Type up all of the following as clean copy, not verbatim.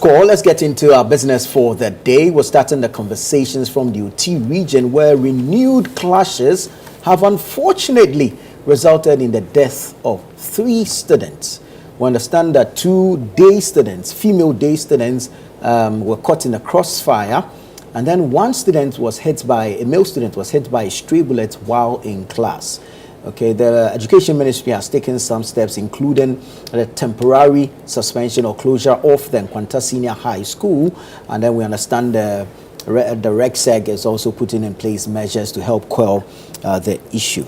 score. Let's get into our business for the day. We're starting the conversations from the UT region, where renewed clashes have unfortunately resulted in the death of 3 students. We understand that 2 day students, female day students, were caught in a crossfire, and then a male student was hit by a stray bullet while in class. Okay, the Education Ministry has taken some steps, including the temporary suspension or closure of the Nkwanta Senior High School, and then we understand the RegSeg is also putting in place measures to help quell the issue.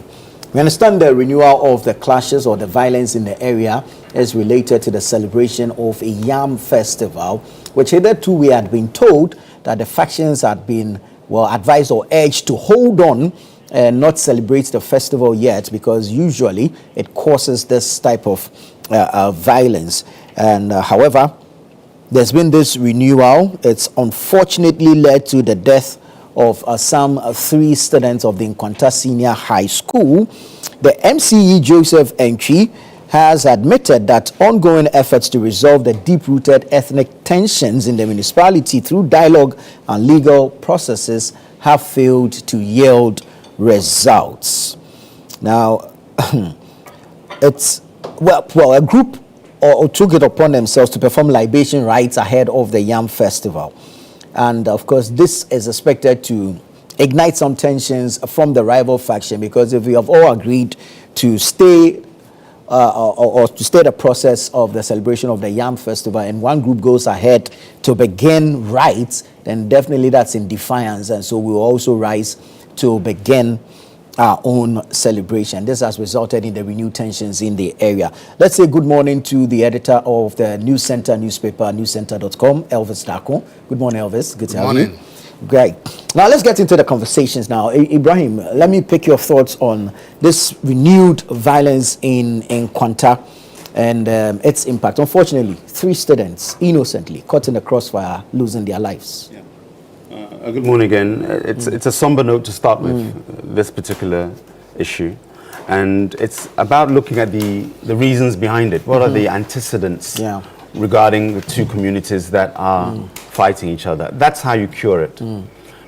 We understand the renewal of the clashes or the violence in the area is related to the celebration of a Yam Festival, which hitherto we had been told that the factions had been advised or urged to hold on and not celebrate the festival yet, because usually it causes this type of violence. And however, there's been this renewal. It's unfortunately led to the death of some 3 students of the Nkwanta Senior High School. The MCE Joseph Entry has admitted that ongoing efforts to resolve the deep-rooted ethnic tensions in the municipality through dialogue and legal processes have failed to yield results. Now, it's a group took it upon themselves to perform libation rites ahead of the Yam Festival, and of course, this is expected to ignite some tensions from the rival faction, because if we have all agreed to stay or to stay the process of the celebration of the Yam Festival, and one group goes ahead to begin rites, then definitely that's in defiance, and so we will also rise to begin our own celebration. This has resulted in the renewed tensions in the area. Let's say good morning to the editor of the News Center newspaper, newscenter.com, Elvis Dako. Good morning, Elvis. Good to have you. Great. Now let's get into the conversations now. Ibrahim, let me pick your thoughts on this renewed violence in Nkwanta and its impact. Unfortunately, 3 students innocently caught in the crossfire, losing their lives. Yeah. Good morning again. It's a somber note to start with, this particular issue. And it's about looking at the reasons behind it. What are the antecedents regarding the 2 communities that are fighting each other? That's how you cure it.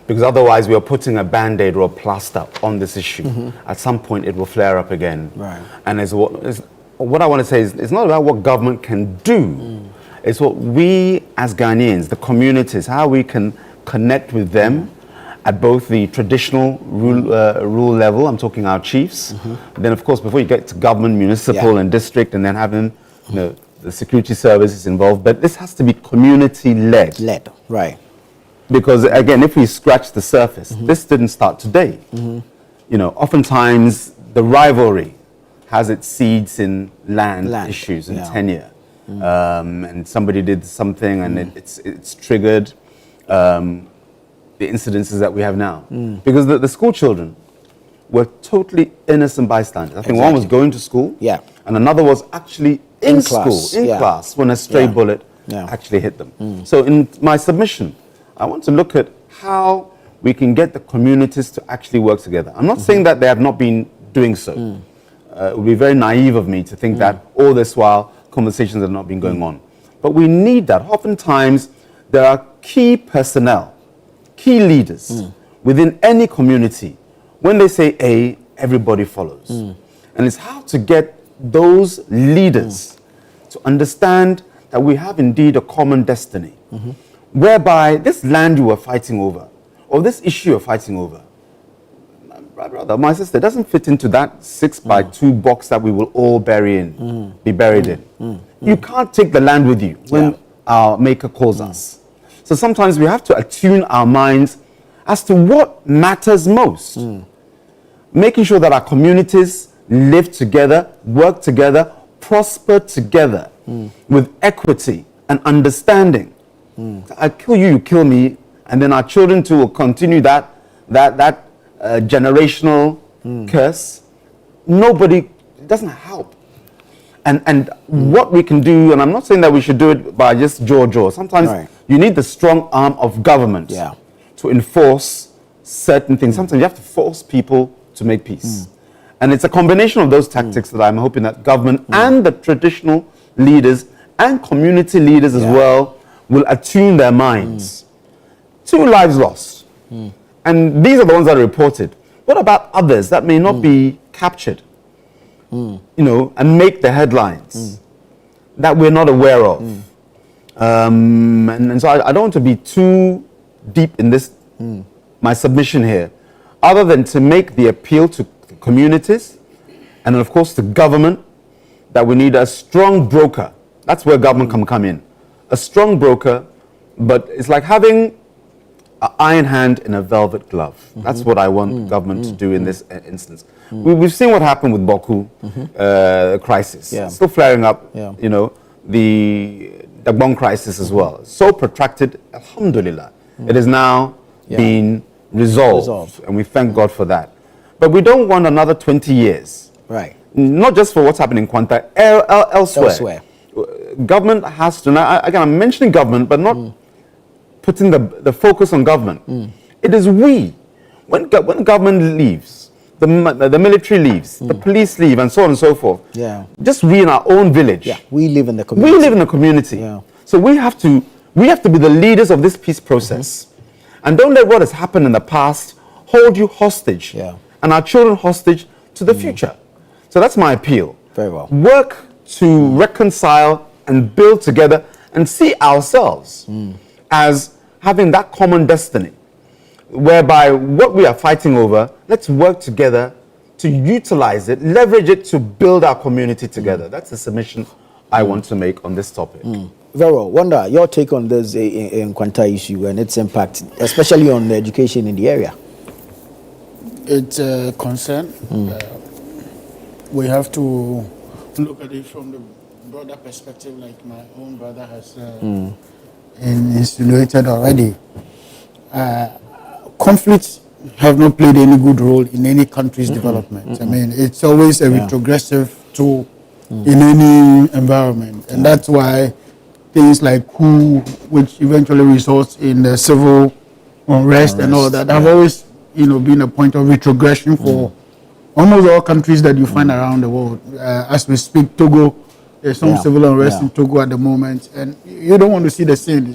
Because otherwise we are putting a band-aid or a plaster on this issue. At some point it will flare up again. Right. And what I want to say is, it's not about what government can do. It's what we as Ghanaians, the communities, how we can connect with them at both the traditional rule level. I'm talking our chiefs. Then, of course, before you get to government, municipal and district, and then having the security services involved. But this has to be community-led. Right. Because, again, if we scratch the surface, this didn't start today. Oftentimes the rivalry has its seeds in land issues and tenure. And somebody did something and it's triggered the incidences that we have now. Because the school children were totally innocent bystanders. I think one was going to school, and another was actually in class, when a stray bullet actually hit them. So in my submission, I want to look at how we can get the communities to actually work together. I'm not saying that they have not been doing so. It would be very naive of me to think that all this while conversations have not been going on. But we need that. Oftentimes, there are key personnel, key leaders within any community. When they say A, everybody follows. And it's how to get those leaders to understand that we have indeed a common destiny, whereby this land you are fighting over, or this issue you're fighting over, my brother, my sister, doesn't fit into that 6x2 box that we will all be buried in. You can't take the land with you when our maker calls us. So sometimes we have to attune our minds as to what matters most. Making sure that our communities live together, work together, prosper together with equity and understanding. I kill you, you kill me, and then our children too will continue that generational curse. It doesn't help. And what we can do, and I'm not saying that we should do it by just jaw. Sometimes you need the strong arm of government to enforce certain things. Sometimes you have to force people to make peace. And it's a combination of those tactics that I'm hoping that government and the traditional leaders and community leaders as well will attune their minds. 2 lives lost. And these are the ones that are reported. What about others that may not be captured, you know, and make the headlines that we're not aware of? And so I don't want to be too deep in this, my submission here, other than to make the appeal to communities and of course the government that we need a strong broker. That's where government can come in. A strong broker, but it's like having an iron hand in a velvet glove. That's what I want government to do in this instance. We've seen what happened with Boku crisis. Still flaring up, you know, the Dagbon crisis as well. So protracted, alhamdulillah. It is now being resolved, and we thank God for that. But we don't want another 20 years. Right. Not just for what's happening in Nkwanta, elsewhere. Government has to, now, again, I'm mentioning government, but not putting the focus on government. It is we. When government leaves, the military leaves, the police leave, and so on and so forth. Just we in our own village. We live in the community. We live in the community. So we have to be the leaders of this peace process. And don't let what has happened in the past hold you hostage and our children hostage to the future. So that's my appeal. Very well. Work to reconcile and build together and see ourselves as having that common destiny, whereby what we are fighting over, let's work together to utilize it, leverage it to build our community together. That's the submission I want to make on this topic. Very well. Wanda, your take on this Nkwanta issue and its impact, especially on the education in the area? It's a concern. We have to look at it from the broader perspective, like my own brother has insinuated already. Conflicts have not played any good role in any country's development. I mean, it's always a retrogressive tool in any environment. And that's why things like coup, which eventually results in the civil unrest and all that, have always, you know, been a point of retrogression for almost all countries that you find around the world. As we speak, Togo, there's some civil unrest in Togo at the moment, and you don't want to see the scene.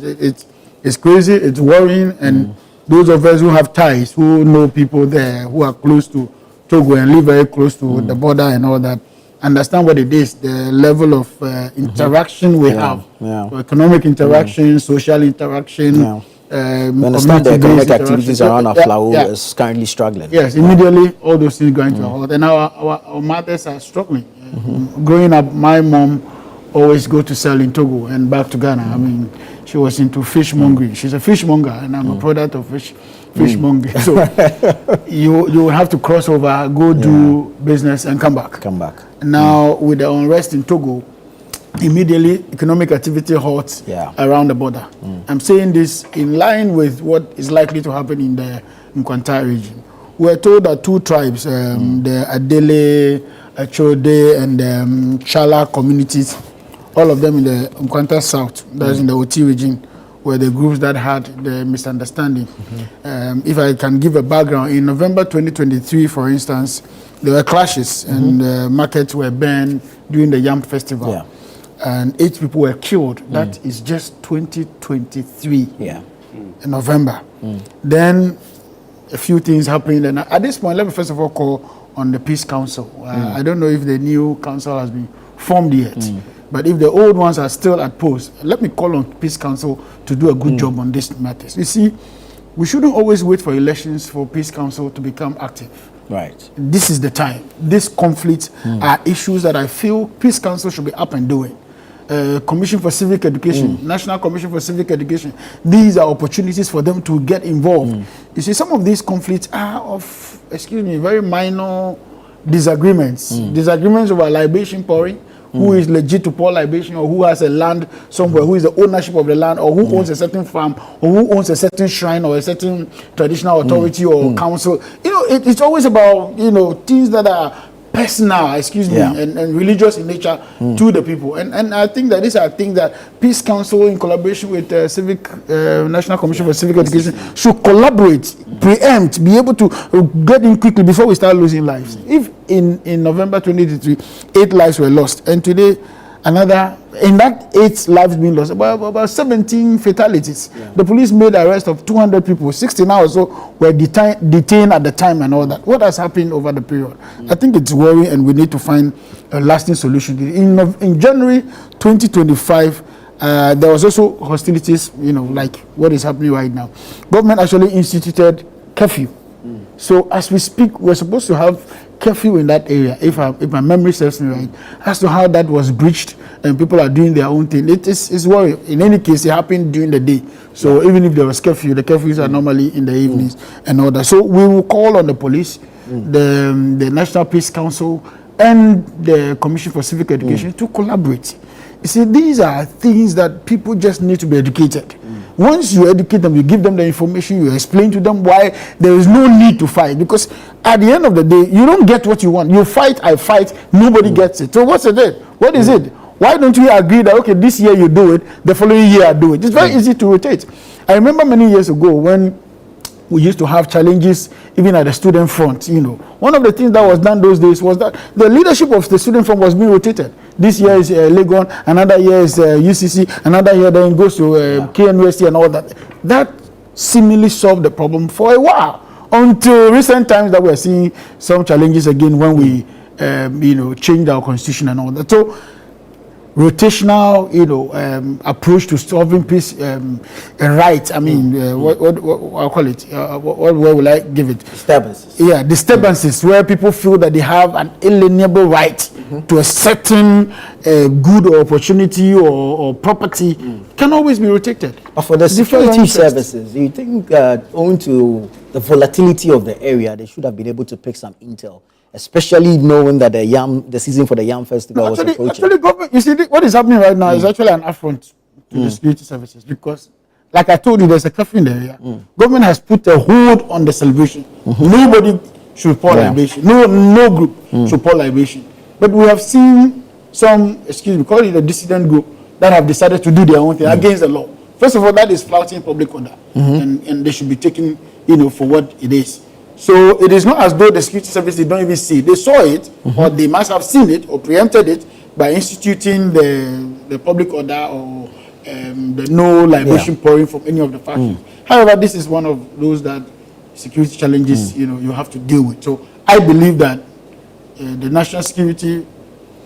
It's crazy, it's worrying, and those of us who have ties, who know people there, who are close to Togo and live very close to the border and all that, understand what it is, the level of interaction we have, so economic interaction, social interaction. Understand the economic activities around our flower is currently struggling. Yes, immediately all those things going to a halt, and our mothers are struggling. Growing up, my mom always go to sell in Togo and back to Ghana. I mean, she was into fishmongering. She's a fishmonger, and I'm a product of fishmongering. So you have to cross over, go do business, and come back. Now with the unrest in Togo, immediately economic activity halts around the border. I'm saying this in line with what is likely to happen in the Nkwanta region. We're told that 2 tribes, the Adele, Achode, and Chala communities, all of them in the Nkwanta South, that's in the OT region, were the groups that had the misunderstanding. If I can give a background, in November 2023, for instance, there were clashes and markets were banned during the Yam Festival. And 8 people were killed. That is just 2023 in November. Then a few things happened. And at this point, let me first of all call on the Peace Council. I don't know if the new council has been formed yet. But if the old ones are still at post, let me call on Peace Council to do a good job on these matters. You see, we shouldn't always wait for elections for Peace Council to become active. This is the time. These conflicts are issues that I feel Peace Council should be up and doing. Commission for Civic Education, National Commission for Civic Education. These are opportunities for them to get involved. You see, some of these conflicts are of, very minor disagreements. Disagreements over libation pouring, who is legit to pour libation, or who has a land somewhere, who is the ownership of the land, or who owns a certain farm, or who owns a certain shrine, or a certain traditional authority or council. You know, it's always about, things that are personal, and religious in nature to the people. And I think that these are things that Peace Council, in collaboration with National Commission for Civic Education, should collaborate, preempt, be able to get in quickly before we start losing lives. If in November 2023, 8 lives were lost, and today another, in that 8 lives being lost, about 17 fatalities. Yeah. The police made arrest of 200 people, 69 or so were detained at the time and all that. What has happened over the period? I think it's worrying, and we need to find a lasting solution. In January 2025, there was also hostilities, like what is happening right now. Government actually instituted curfew. So as we speak, we're supposed to have curfew in that area, if my memory serves me right. As to how that was breached and people are doing their own thing, it's worrying. In any case, it happened during the day. So even if there was curfew, the curfews are normally in the evenings and all that. So we will call on the police, the National Peace Council, and the Commission for Civic Education to collaborate. You see, these are things that people just need to be educated. Once you educate them, you give them the information, you explain to them why there is no need to fight. Because at the end of the day, you don't get what you want. You fight, I fight, nobody gets it. So what's it? What is it? Why don't we agree that, okay, this year you do it, the following year I do it? It's very easy to rotate. I remember many years ago when we used to have challenges even at the student front. One of the things that was done those days was that the leadership of the student front was being rotated. This year is Legon, another year is UCC, another year then goes to KNUST and all that. That seemingly solved the problem for a while, until recent times that we're seeing some challenges again when we changed our constitution and all that. So rotational, approach to solving peace right. I mean, what I'll call it? What will I give it? Disturbances. Yeah, disturbances where people feel that they have an inalienable right to a certain good or opportunity or property can always be rotated. But for the security services, do you think, owing to the volatility of the area, they should have been able to pick some intel? Especially knowing that the season for the Yam Festival was approaching. Actually, government, you see, what is happening right now is actually an affront to the security services, because, like I told you, there's a curfew in the area. Government has put a hold on the celebration. Nobody should pour libation. No group should pour libation. But we have seen some, call it a dissident group, that have decided to do their own thing against the law. First of all, that is flouting public order, and they should be taken, for what it is. So it is not as though the security service they don't even see it. They saw it, or they must have seen it or preempted it by instituting the public order or the no libation pouring from any of the factions. However, this is one of those that security challenges you have to deal with. So I believe that the national security,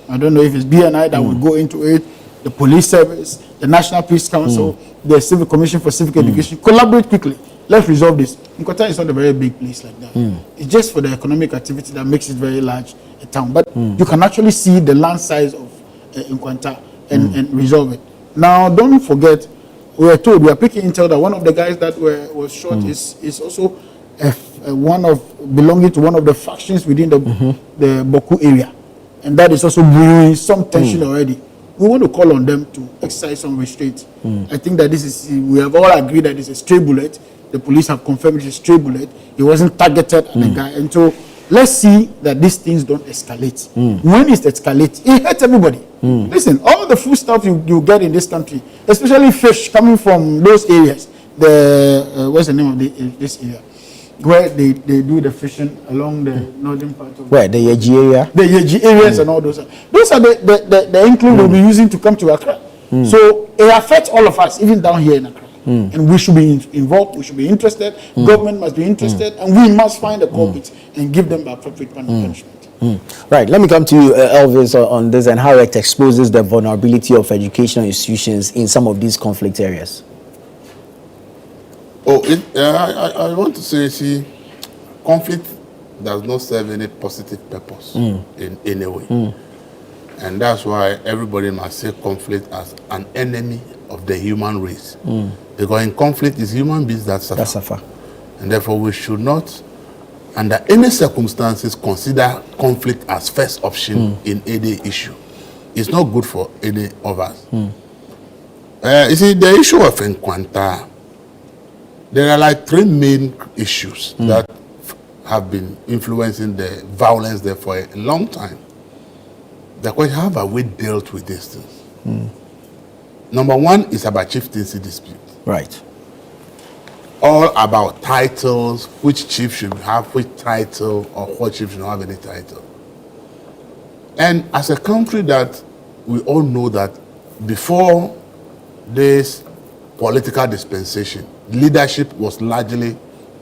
I don't know if it's BNI that will go into it, the police service, the National Peace Council, the Civil Commission for Civic Education, collaborate quickly. Let's resolve this. Nkwanta is not a very big place like that. It's just for the economic activity that makes it very large a town. But you can actually see the land size of Nkwanta and resolve it. Now, don't forget, we are told, we are picking intel that one of the guys that was shot is also one of belonging to one of the factions within the Boku area. And that is also brewing some tension already. We want to call on them to exercise some restraint. I think that we have all agreed that it's a stray bullet. The police have confirmed it's a stray bullet. It wasn't targeted at the guy. And so let's see that these things don't escalate. When it escalates, it hurts everybody. Listen, all the food stuff you get in this country, especially fish coming from those areas, what's the name of this area? Where they do the fishing along the northern part of where the Yeji area, the Yeji areas and all those are the include we'll be using to come to Accra. So it affects all of us, even down here in Accra. And we should be involved, we should be interested, government must be interested, and we must find the culprits and give them the appropriate punishment. Right, let me come to you, Elvis, on this and how it exposes the vulnerability of educational institutions in some of these conflict areas. I want to say, see, conflict does not serve any positive purpose in any way. And that's why everybody must see conflict as an enemy of the human race. Because in conflict, it's human beings that suffer. And therefore, we should not, under any circumstances, consider conflict as first option in any issue. It's not good for any of us. You see, the issue of Nkwanta, there are like 3 main issues that have been influencing the violence there for a long time. The question, how have we dealt with these things? Number 1 is about chieftaincy dispute. Right. All about titles, which chief should have which title, or what chief should not have any title. And as a country that we all know that before this political dispensation, leadership was largely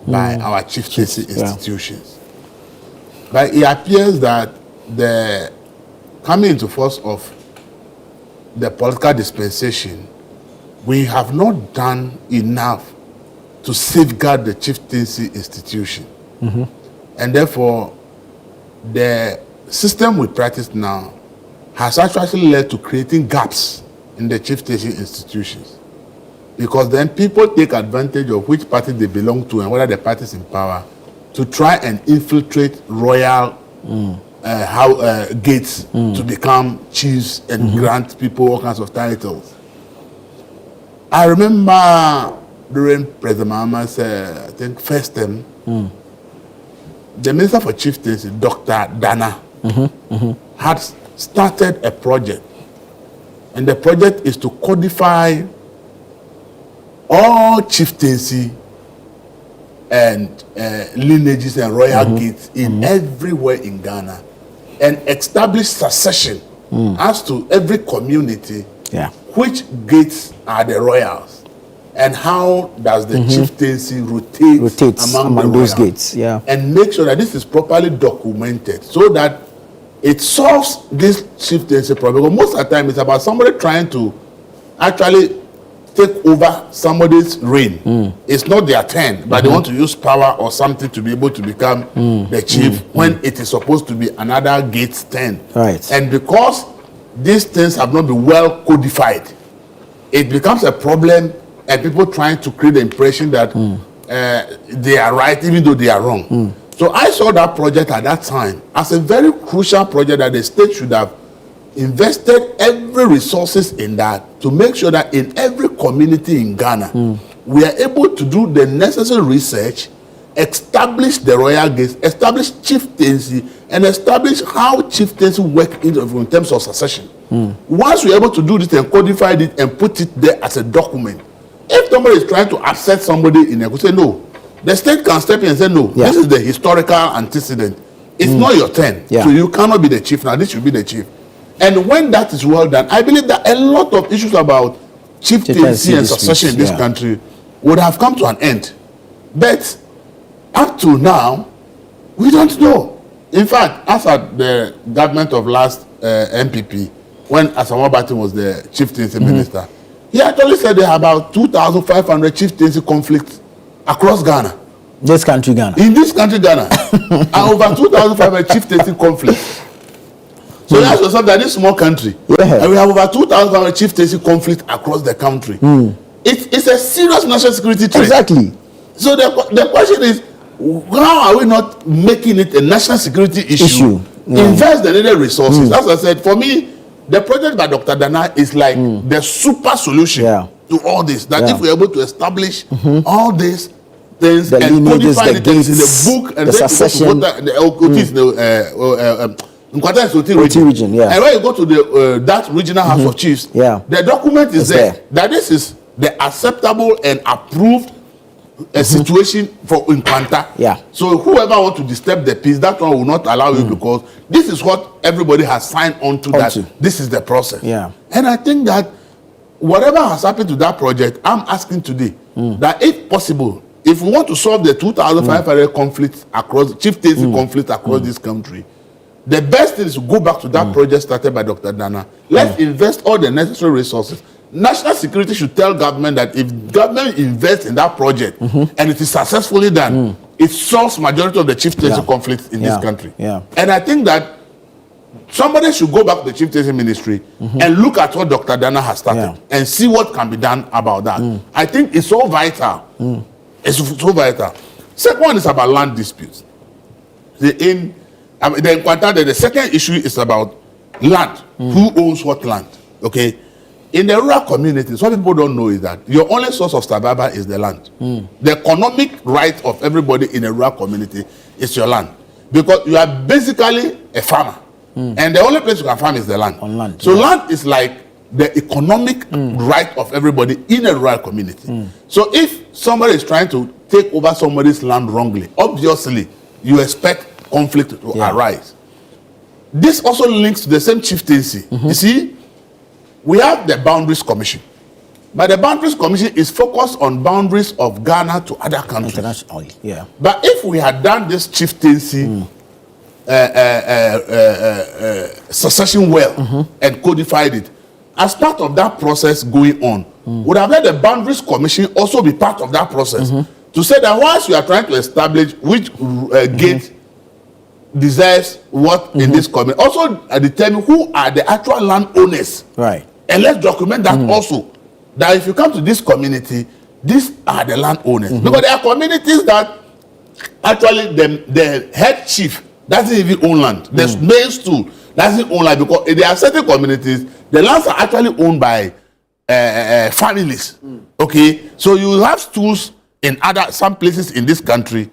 by our chieftaincy institutions. But it appears that the coming into force of the political dispensation, we have not done enough to safeguard the chieftaincy institution. And therefore, the system we practice now has actually led to creating gaps in the chieftaincy institutions. Because then people take advantage of which party they belong to and whether the party is in power to try and infiltrate royal gates to become chiefs and grant people all kinds of titles. I remember during President Mahama's, I think, first term, the Minister for Chieftaincy, Dr. Dana, had started a project. And the project is to codify all chieftaincy and lineages and royal gates in everywhere in Ghana and establish succession as to every community, which gates are the royals and how does the chieftaincy rotate among those gates, and make sure that this is properly documented so that it solves this chieftaincy problem. Because most of the time it's about somebody trying to actually take over somebody's reign. It's not their turn, but they want to use power or something to be able to become the chief when it is supposed to be another gate's turn. And because these things have not been well codified, it becomes a problem and people trying to create the impression that they are right even though they are wrong. So I saw that project at that time as a very crucial project that the state should have invested every resources in that to make sure that in every community in Ghana, we are able to do the necessary research, establish the royal gates, establish chieftaincy, and establish how chieftaincy work in terms of succession. Once we're able to do this and codify it and put it there as a document, if somebody is trying to upset somebody in a, we say no, the state can step in and say no, this is the historical antecedent. It's not your turn, so you cannot be the chief now. This should be the chief. And when that is well done, I believe that a lot of issues about chieftaincy and succession in this country would have come to an end. But up to now, we don't know. In fact, as at the government of last MPP, when Asamoah Barton was the chieftaincy minister, he actually said there are about 2,500 chieftaincy conflicts across Ghana. This country, Ghana. In this country, Ghana. And over 2,500 chieftaincy conflicts. So that's yourself that this small country, and we have over 2,000 chieftaincy conflict across the country. It's a serious national security threat. Exactly. So the question is, how are we not making it a national security issue? Invest the needed resources. As I said, for me, the project by Dr. Dana is like the super solution to all this. That if we're able to establish all these things and codify it in the book and the succession, Nkwanta is Oti region. And when you go to the that regional House of Chiefs, the document is there that this is the acceptable and approved situation for Nkwanta. So whoever wants to disturb the peace, that one will not allow you because this is what everybody has signed on to that. This is the process. And I think that whatever has happened to that project, I'm asking today that if possible, if we want to solve the 2,500 conflicts across, chieftaincy conflicts across this country, the best thing is to go back to that project started by Dr. Dana. Let's invest all the necessary resources. National security should tell government that if government invests in that project and it is successfully done, it solves majority of the chieftaincy conflicts in this country. And I think that somebody should go back to the chieftaincy ministry and look at what Dr. Dana has started and see what can be done about that. I think it's so vital. It's so vital. Second one is about land disputes. The second issue is about land. Who owns what land? Okay. In the rural communities, what people don't know is that your only source of survival is the land. The economic right of everybody in a rural community is your land. Because you are basically a farmer. And the only place you can farm is the land. On land. So land is like the economic right of everybody in a rural community. So if somebody is trying to take over somebody's land wrongly, obviously you expect conflict to arise. This also links to the same chieftaincy. You see, we have the Boundaries Commission. But the Boundaries Commission is focused on boundaries of Ghana to other countries. Internationally, yeah. But if we had done this chieftaincy succession well and codified it, as part of that process going on, would have let the Boundaries Commission also be part of that process to say that once you are trying to establish which gate deserves what in this community, also determine who are the actual landowners. Right. And let's document that also. That if you come to this community, these are the landowners. Because there are communities that actually the head chief doesn't even own land. The main stool doesn't own land, because there are certain communities, the lands are actually owned by families. Okay, so you have stools in some places in this country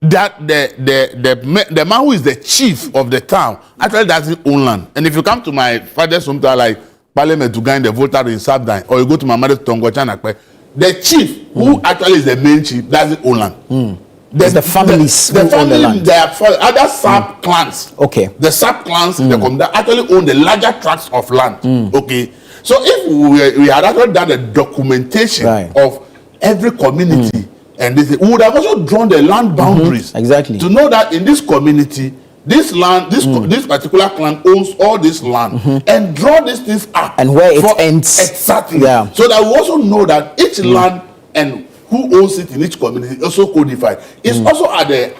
that the man who is the chief of the town actually doesn't own land. And if you come to my father's hometown, like Parliament to gain the voter in Sabdine, or you go to my mother's Tongo Chanakwe, the chief who actually is the main chief doesn't own land. The families the who own the land. There are other sub clans. Okay. The sub clans that actually own the larger tracts of land. Okay. So if we had actually done the documentation of every community, and this, we would have also drawn the land boundaries exactly to know that in this community, this land, this particular clan owns all this land, and draw these things up and where it ends exactly. Yeah. So that we also know that each land and who owns it in each community is also codified. It's also at the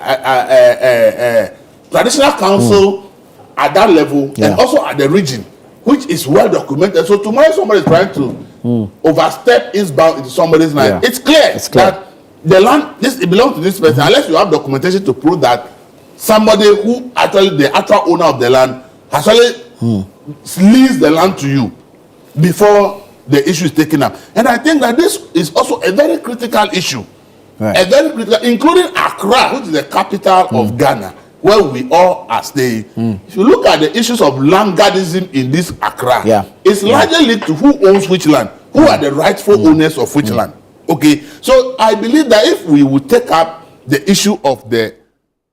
traditional council at that level, and also at the region, which is well documented. So tomorrow somebody is trying to overstep its bound into somebody's land. It's clear that the land, it belongs to this person, unless you have documentation to prove that somebody who actually the actual owner of the land actually leases the land to you before the issue is taken up. And I think that this is also a very critical issue. A very critical, including Accra, which is the capital of Ghana, where we all are staying. If you look at the issues of land guardism in this Accra, it's largely linked to who owns which land, who are the rightful owners of which land. Okay, so I believe that if we would take up the issue of the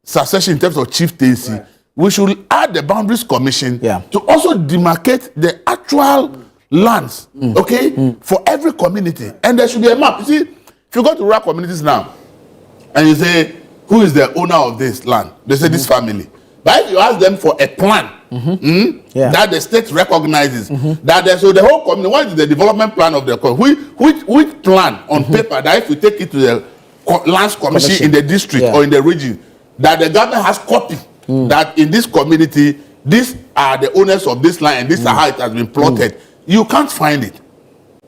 succession in terms of chieftaincy, we should add the Boundaries Commission to also demarcate the actual lands, okay, for every community. And there should be a map. You see, if you go to rural communities now, and you say, who is the owner of this land? They say this family. But if you ask them for a plan that the state recognizes, so the whole community, what is the development plan of the community? Which plan on paper that if you take it to the lands commission in the district or in the region, that the government has copy that in this community, these are the owners of this land and this is how it has been plotted. You can't find it.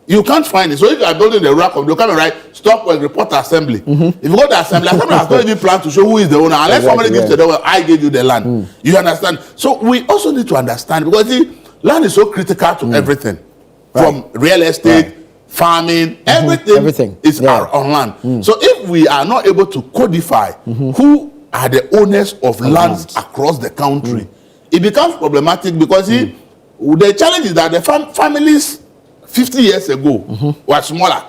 You can't find it. So if you are building the rural community, you come and write stop work report assembly. If you go to assembly has not even planned to show who is the owner, unless somebody gives the door, I gave you the land. You understand? So we also need to understand, because see, land is so critical to everything, from real estate, farming, everything is on land. So if we are not able to codify who are the owners of lands across the country, it becomes problematic, because see, the challenge is that the families 50 years ago were smaller.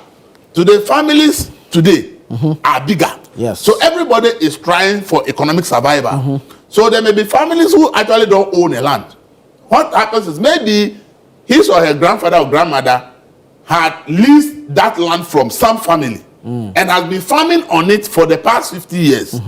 Today, families today are bigger. Yes. So everybody is trying for economic survival. So there may be families who actually don't own a land. What happens is maybe his or her grandfather or grandmother had leased that land from some family and has been farming on it for the past 50 years.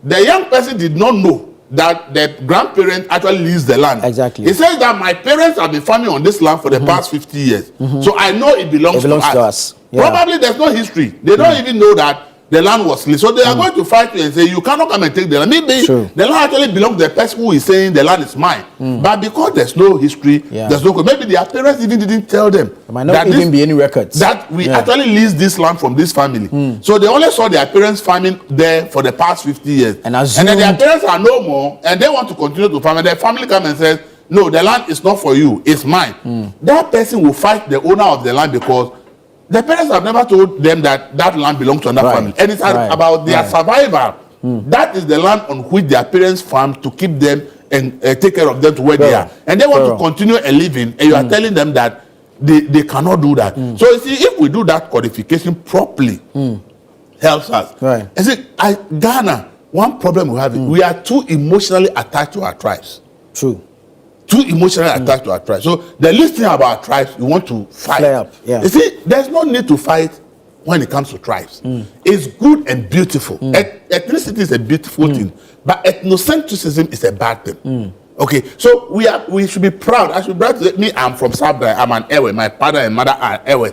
The young person did not know that the grandparent actually leased the land. Exactly. He says that my parents have been farming on this land for the past 50 years. So I know it belongs to us. Probably there's no history. They don't even know that the land was leased. So they are going to fight you and say, you cannot come and take the land. Maybe the land actually belongs to the person who is saying the land is mine. But because there's no history, there's no, maybe their parents even didn't tell them. There might not even be any records. That we actually leased this land from this family. So they only saw their parents farming there for the past 50 years. And then their parents are no more, and they want to continue to farm. And their family comes and says, no, the land is not for you, it's mine. That person will fight the owner of the land, because the parents have never told them that that land belongs to another family. And it's about their survival. That is the land on which their parents farm to keep them and take care of them to where they are. And they want to continue a living, and you are telling them that they cannot do that. So you see, if we do that codification properly, helps us. I see, Ghana, one problem we have is we are too emotionally attached to our tribes. True. too emotionally attached to our tribe. So the least thing about our tribes, we want to fight. Flare up, yeah. You see, there's no need to fight when it comes to tribes. It's good and beautiful. Ethnicity is a beautiful thing, but ethnocentrism is a bad thing. Okay, so we should be proud. I should be proud to say, me, I'm from Sabra, I'm an Ewe. My father and mother are Ewe.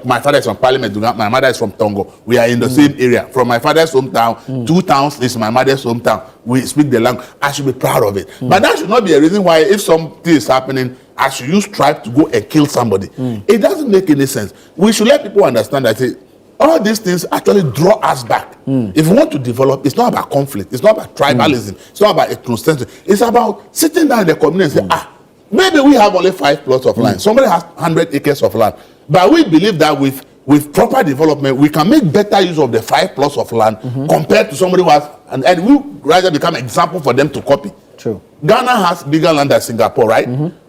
My father is from Parliament, my mother is from Tongo. We are in the same area. From my father's hometown, 2 towns is my mother's hometown. We speak the language. I should be proud of it. But that should not be a reason why, if something is happening, I should use tribe to go and kill somebody. It doesn't make any sense. We should let people understand that all these things actually draw us back. If we want to develop, it's not about conflict. It's not about tribalism. It's not about ethnocentrism. It's about sitting down in the community and say, maybe we have only 5 plots of land. Somebody has 100 acres of land. But we believe that with proper development, we can make better use of the 5 plots of land compared to somebody who has, and we rather become an example for them to copy. True. Ghana has bigger land than Singapore, right?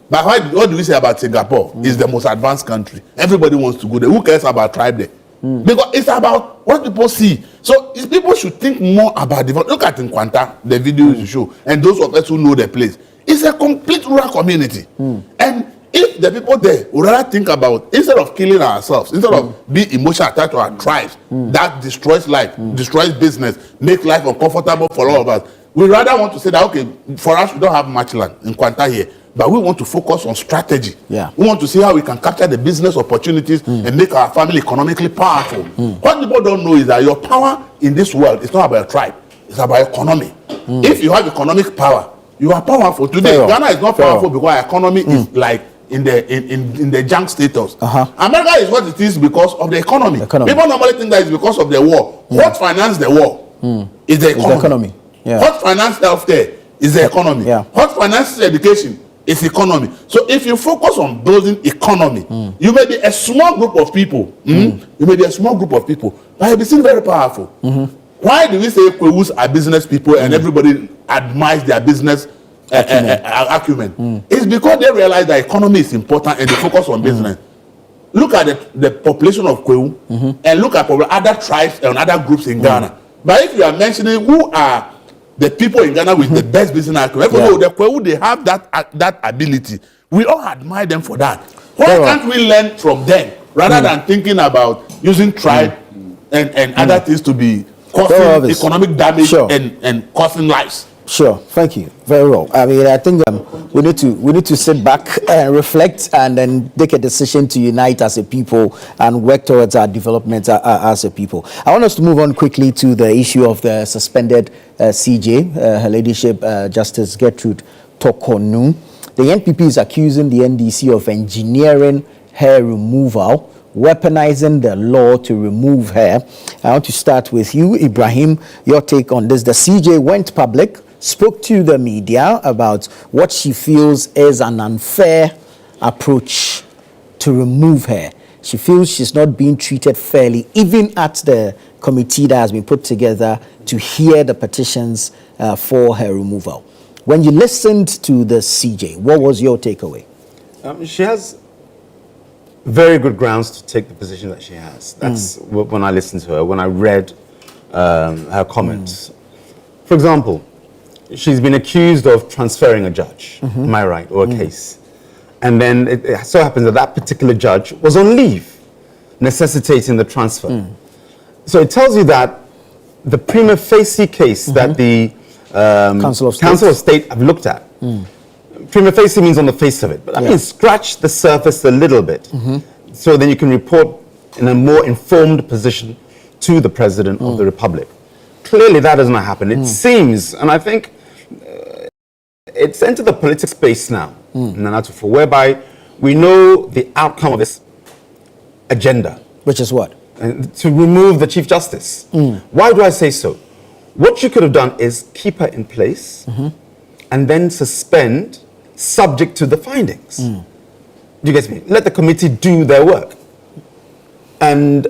But what do we say about Singapore? It's the most advanced country. Everybody wants to go there. Who cares about tribe there? Because it's about what people see. So people should think more about development. Look at Nkwanta, the videos you show, and those of us who know the place. It's a complete rural community. And if the people there would rather think about, instead of killing ourselves, instead of being emotionally attached to our tribes, that destroys life, destroys business, make life uncomfortable for all of us, we rather want to say that, okay, for us, we don't have much land in Nkwanta here, but we want to focus on strategy. Yeah. We want to see how we can capture the business opportunities and make our family economically powerful. What people don't know is that your power in this world is not about your tribe. It's about economy. If you have economic power, you are powerful. Today, Ghana is not powerful because our economy is like in the junk status. America is what it is because of the economy. People normally think that it's because of the war. What financed the war is the economy. Yeah. What financed healthcare is the economy. What finances education is economy. So if you focus on building economy, you may be a small group of people. You may be a small group of people, but you'll be still very powerful. Why do we say Kwewus are business people and everybody admires their business acumen? It's because they realize that economy is important and they focus on business. Look at the population of Kwewu and look at other tribes and other groups in Ghana. But if you are mentioning who are the people in Ghana with the best business acumen, the Kwewu, they have that ability. We all admire them for that. Why can't we learn from them rather than thinking about using tribe and other things to be causing economic damage and causing lives? Sure, thank you. Very well. I mean, I think we need to sit back and reflect and then take a decision to unite as a people and work towards our development as a people. I want us to move on quickly to the issue of the suspended CJ, Her Ladyship Justice Gertrude Tokonu. The NPP is accusing the NDC of engineering her removal, weaponizing the law to remove her. I want to start with you, Ibrahim, your take on this. The CJ went public, spoke to the media about what she feels is an unfair approach to remove her. She feels she's not being treated fairly, even at the committee that has been put together to hear the petitions for her removal. When you listened to the CJ, what was your takeaway? She has very good grounds to take the position that she has. That's when I listened to her, when I read her comments. For example, she's been accused of transferring a judge, am I right, or a case. And then it so happens that that particular judge was on leave, necessitating the transfer. So it tells you that the prima facie case that the Council of State have looked at, prima facie means on the face of it, but that means scratch the surface a little bit. So then you can report in a more informed position to the President of the Republic. Clearly that does not happen. It seems, and I think it's entered the political space now, whereby we know the outcome of this agenda. Which is what? To remove the Chief Justice. Why do I say so? What you could have done is keep her in place and then suspend subject to the findings. Do you get me? Let the committee do their work. And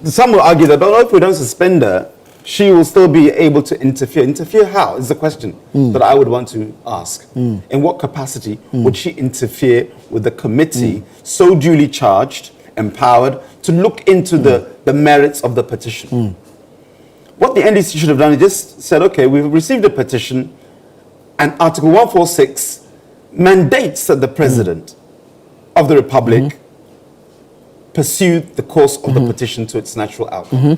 some will argue that, well, if we don't suspend her, she will still be able to interfere. Interfere how is the question that I would want to ask. In what capacity would she interfere with the committee so duly charged, empowered, to look into the merits of the petition? What the NDC should have done is just said, okay, we've received a petition and Article 146 mandates that the President of the Republic pursue the course of the petition to its natural outcome.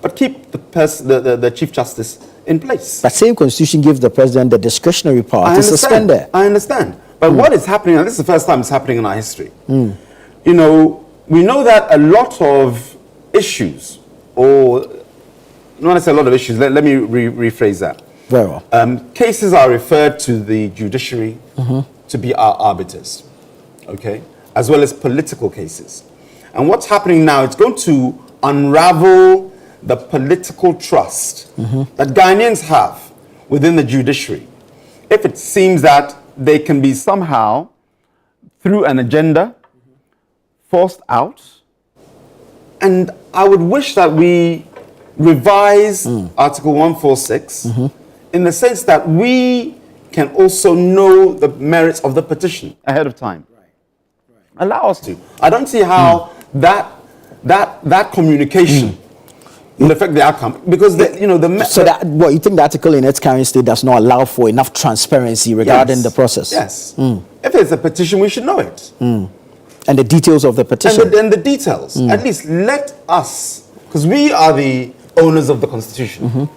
But keep the Chief Justice in place. That same constitution gives the president the discretionary power to suspend her. I understand. But what is happening, and this is the first time it's happening in our history, you know, we know that a lot of issues, or not want to say a lot of issues, let me rephrase that. Very well. Cases are referred to the judiciary to be our arbiters, okay, as well as political cases. And what's happening now, it's going to unravel the political trust that Ghanaians have within the judiciary. If it seems that they can be somehow, through an agenda, forced out. And I would wish that we revise Article 146 in the sense that we can also know the merits of the petition ahead of time. Allow us to. I don't see how that communication will affect the outcome, because what you think the article in its current state does not allow for enough transparency regarding the process? Yes. If it's a petition, we should know it. And the details of the petition. And the details. At least let us, because we are the owners of the Constitution.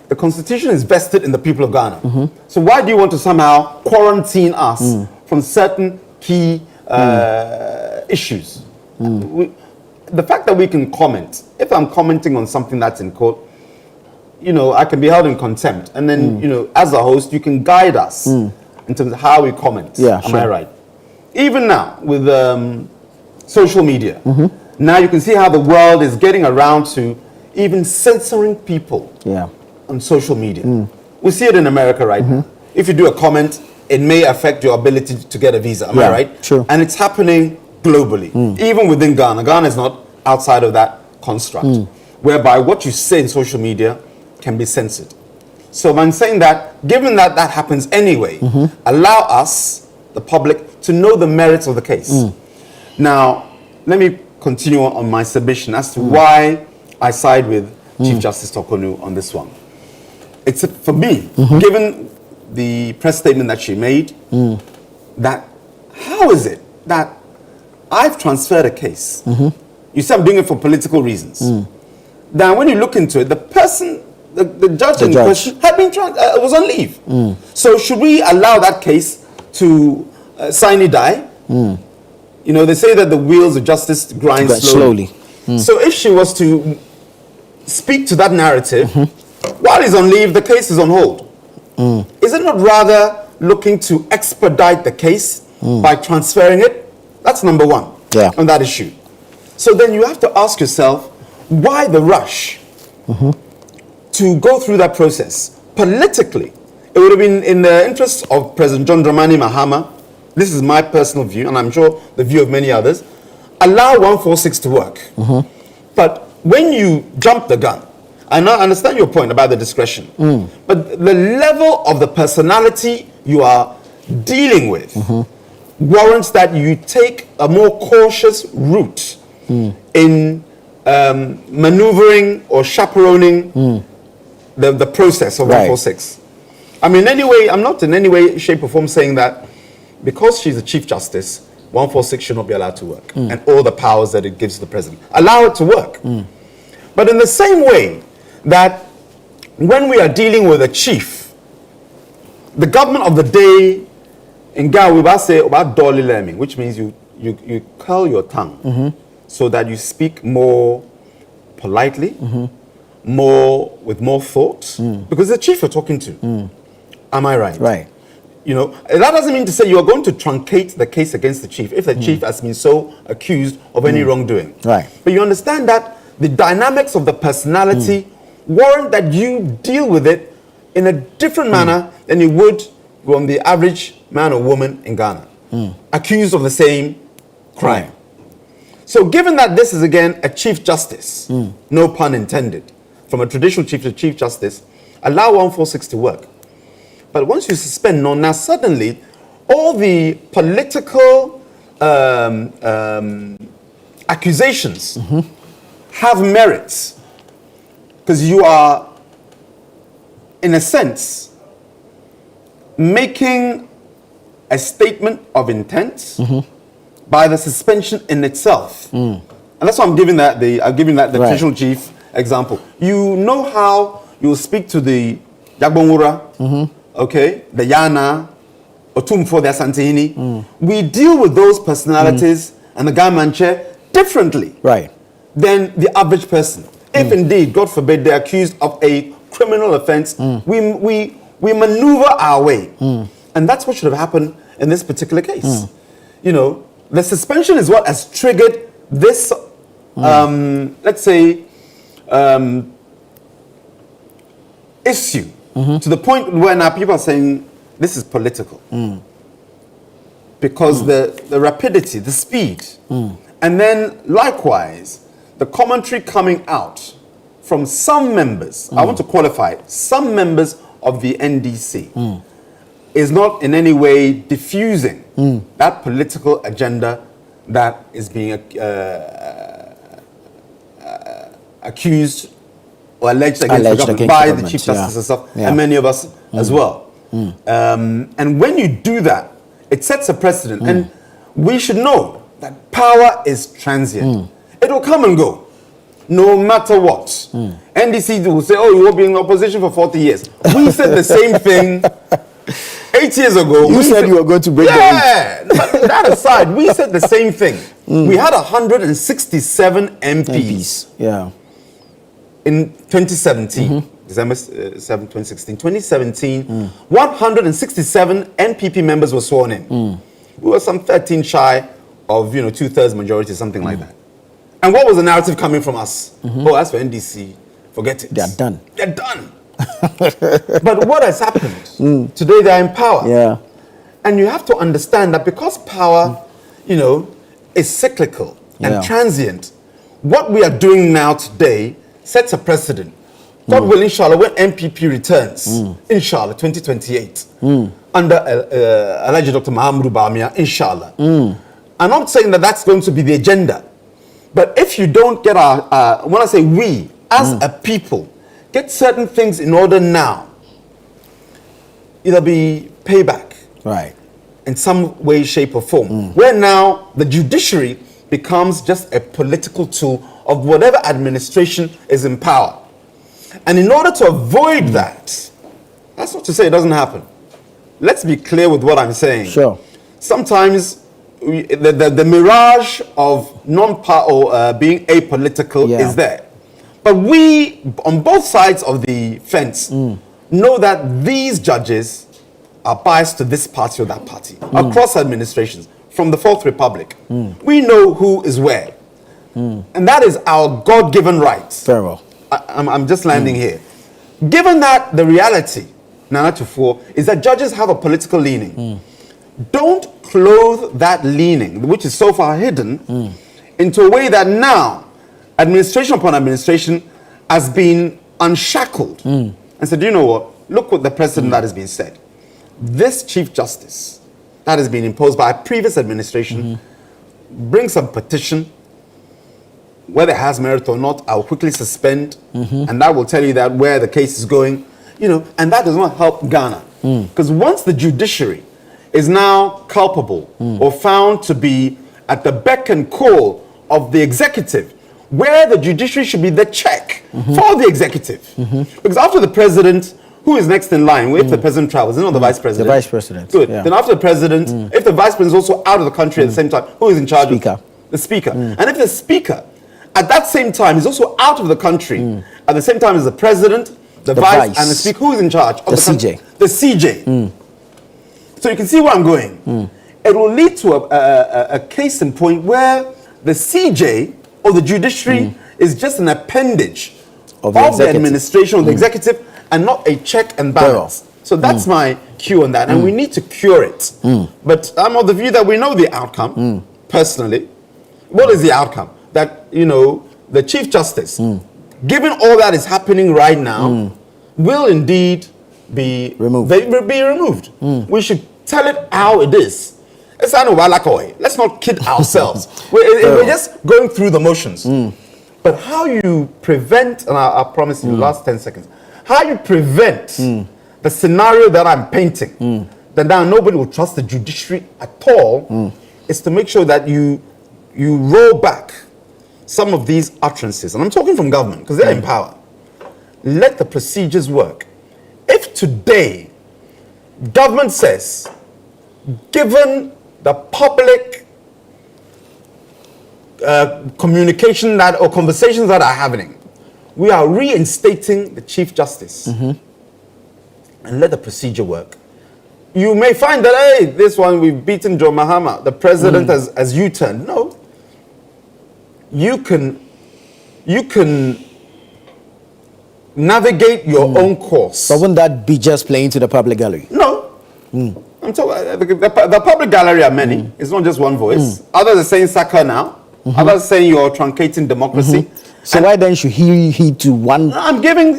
The Constitution is vested in the people of Ghana. So why do you want to somehow quarantine us from certain key issues? The fact that we can comment, if I'm commenting on something that's in court, you know, I can be held in contempt. And then, you know, as a host, you can guide us in terms of how we comment. Yeah, Am I right? Even now, with social media, now you can see how the world is getting around to even censoring people on social media. We see it in America right now. If you do a comment, it may affect your ability to get a visa. Am I right? True. And it's happening globally, even within Ghana. Ghana is not outside of that construct, whereby what you say in social media can be censored. So I'm saying that, given that that happens anyway, allow us, the public, to know the merits of the case. Now, let me continue on my submission as to why I side with Chief Justice Tokonu on this one. It's for me, given the press statement that she made, that how is it that I've transferred a case? You say I'm doing it for political reasons. Then when you look into it, the person, the judge in question had been was on leave. So should we allow that case to sine die? You know, they say that the wheels of justice grind slowly. So if she was to speak to that narrative, while he's on leave, the case is on hold. Is it not rather looking to expedite the case by transferring it? That's number one on that issue. So then you have to ask yourself, why the rush to go through that process? Politically, it would have been in the interest of President John Dramani Mahama, this is my personal view, and I'm sure the view of many others, allow 146 to work. But when you jump the gun, I now understand your point about the discretion, but the level of the personality you are dealing with warrants that you take a more cautious route in maneuvering or chaperoning the process of 146. I mean, anyway, I'm not in any way, shape, or form saying that because she's a Chief Justice, 146 should not be allowed to work, and all the powers that it gives the President. Allow it to work. But in the same way that when we are dealing with a chief, the government of the day in Ghana, we say about dolly learning, which means you curl your tongue so that you speak more politely, with more thought, because the chief you're talking to. Am I right? Right. You know, that doesn't mean to say you are going to truncate the case against the chief if the chief has been so accused of any wrongdoing. Right. But you understand that the dynamics of the personality warrant that you deal with it in a different manner than you would from the average man or woman in Ghana, accused of the same crime. So given that this is again a Chief Justice, no pun intended, from a traditional chief to Chief Justice, allow 146 to work. But once you suspend none, now suddenly all the political accusations have merits, because you are, in a sense, making a statement of intent by the suspension in itself. And that's why I'm giving that the traditional chief example. You know how you speak to the Jagbonwura, okay, the Yana, Otumfo, the Asantehini. We deal with those personalities and the government chair differently than the average person. If indeed, God forbid, they're accused of a criminal offense, we maneuver our way. And that's what should have happened in this particular case. You know, the suspension is what has triggered this, let's say, issue to the point where now people are saying this is political. Because the rapidity, the speed, and then likewise, the commentary coming out from some members, I want to qualify it, some members of the NDC is not in any way diffusing that political agenda that is being accused or alleged against the government by the Chief Justice herself and many of us as well. And when you do that, it sets a precedent. And we should know that power is transient. It will come and go, no matter what. NDC will say, oh, you will be in opposition for 40 years. We said the same thing 8 years ago. You said you were going to break but that aside, we said the same thing. We had 167 MPs in 2017. December 7, 2016. 2017, 167 NPP members were sworn in. We were some 13 shy of, 2/3 majority, something like that. And what was the narrative coming from us? Oh, as for NDC, forget it. They're done. They're done. But what has happened? Today they are in power. And you have to understand that because power, is cyclical and transient, what we are doing now today sets a precedent. God will, inshallah, when MPP returns, inshallah, 2028, under Alhaji Dr. Mahamudu Bawumia, inshallah. I'm not saying that that's going to be the agenda. But if you don't get when I say we, as a people, get certain things in order now, it'll be payback. In some way, shape, or form. Where now the judiciary becomes just a political tool of whatever administration is in power. And in order to avoid that, that's not to say it doesn't happen. Let's be clear with what I'm saying. Sometimes the mirage of being apolitical is there. But we, on both sides of the fence, know that these judges are biased to this party or that party, across administrations, from the Fourth Republic. We know who is where. And that is our God-given right. Very well. I'm just landing here. Given that the reality, Nana Tufo, is that judges have a political leaning. Don't clothe that leaning, which is so far hidden, into a way that now administration upon administration has been unshackled. And said, you know what? Look what the precedent that has been set. This Chief Justice that has been imposed by a previous administration brings some petition. Whether it has merit or not, I'll quickly suspend, and that will tell you that where the case is going, and that does not help Ghana. Because once the judiciary is now culpable or found to be at the beck and call of the executive, where the judiciary should be the check for the executive. Because after the president, who is next in line? If the president travels, it's not the vice president. The vice president. Good. Then after the president, if the vice president is also out of the country at the same time, who is in charge? Speaker. The speaker. And if the speaker at that same time is also out of the country, at the same time as the president, the vice, and the speaker, who is in charge? Of the CJ. The CJ. So you can see where I'm going. It will lead to a case in point where the CJ or the judiciary is just an appendage of the administration of the executive and not a check and balance. So that's my cue on that, and we need to cure it. But I'm of the view that we know the outcome, personally. What is the outcome? That, the Chief Justice, given all that is happening right now, will indeed be removed. We should tell it how it is. Let's not kid ourselves. We're just going through the motions. But how you prevent, and I promise you, last 10 seconds, how you prevent the scenario that I'm painting, that now nobody will trust the judiciary at all, is to make sure that you roll back some of these utterances. And I'm talking from government, because they're in power. Let the procedures work. If today, government says, given the public communication that or conversations that are happening, we are reinstating the Chief Justice, and let the procedure work. You may find that, hey, this one we've beaten John Mahama, the president has U-turned. No, you can navigate your own course. But wouldn't that be just playing to the public gallery? No. I'm talking the public gallery are many. It's not just one voice. Others are saying Saka now. Others are saying you're truncating democracy. So why then should he heed to one? I'm giving,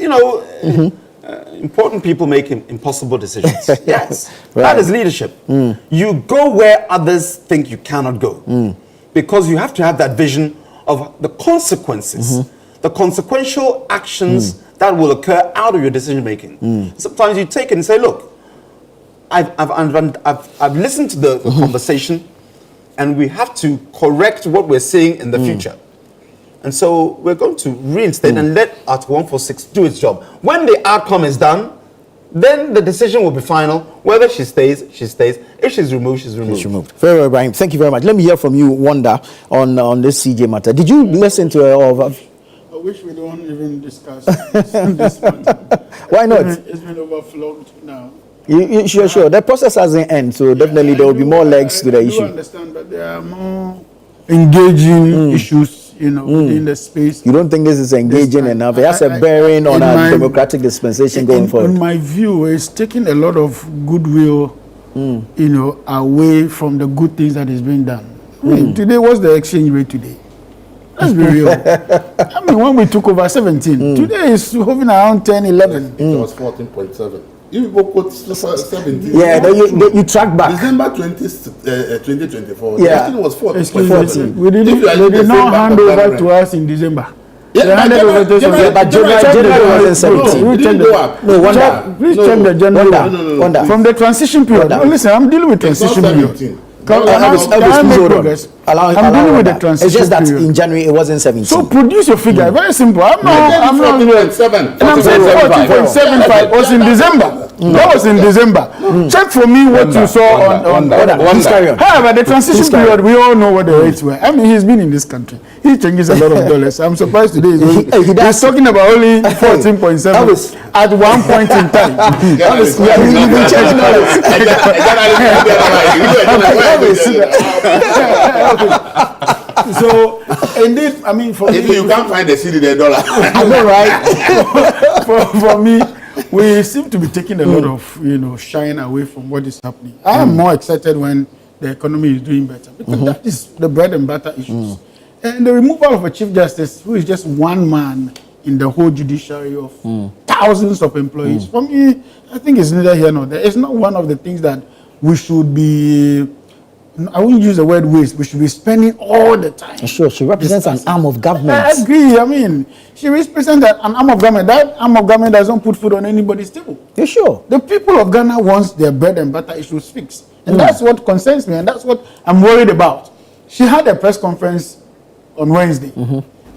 important people make impossible decisions. Yes. Right. That is leadership. You go where others think you cannot go. Because you have to have that vision of the consequences, the consequential actions that will occur out of your decision making. Sometimes you take it and say, look, I've listened to the conversation, and we have to correct what we're seeing in the future. And so we're going to reinstate and let Article 146 do its job. When the outcome is done, then the decision will be final. Whether she stays, she stays. If she's removed, she's removed. She's removed. Very well, Ibrahim. Thank you very much. Let me hear from you, Wanda, on this CJ matter. Did you listen to all of? I wish we don't even discuss this matter. Why not? It's been overflowed now. Sure. The process hasn't ended, so definitely there will be more legs to the issue. I understand, but there are more engaging issues, within the space. You don't think this is engaging enough? It has a bearing on our democratic dispensation going forward. In my view, it's taking a lot of goodwill, away from the good things that is being done. Today, what's the exchange rate today? Let's be real. I mean, when we took over 17, today is hovering around 10, 11. It was 14.7. You people put 17. Yeah, you track back. December 2024. Yeah. It was 14. We did not hand over to us in December. They handed over to us. But January wasn't 17. No, Wanda. Please check the January. Wanda. From the transition period. No, listen, I'm dealing with transition period. I'm dealing with the transition. It's just that period. in January it wasn't 17. So produce your figure. Very simple. I'm not 14.7. And I'm saying 14.75 was in December. That was in December. Check for me what you saw on However, the transition period, we all know what the rates were. I mean, he's been in this country. He changes a lot of dollars. I'm surprised today he's talking about only 14.7 at one point in time. You've been changing dollars. So, indeed, I mean, for if me, you can't find the city, the dollar. I know, right? for me, we seem to be taking a lot of, shine away from what is happening. I am more excited when the economy is doing better, because that is the bread and butter issues. And the removal of a Chief Justice, who is just one man in the whole judiciary of thousands of employees, for me, I think it's neither here nor there. It's not one of the things that we should be, I wouldn't use the word waste, we should be spending all the time. Sure, she represents an arm of government. I agree. I mean, she represents an arm of government. That arm of government doesn't put food on anybody's table. You sure? The people of Ghana wants their bread and butter issues fixed. And that's what concerns me, and that's what I'm worried about. She had a press conference on Wednesday.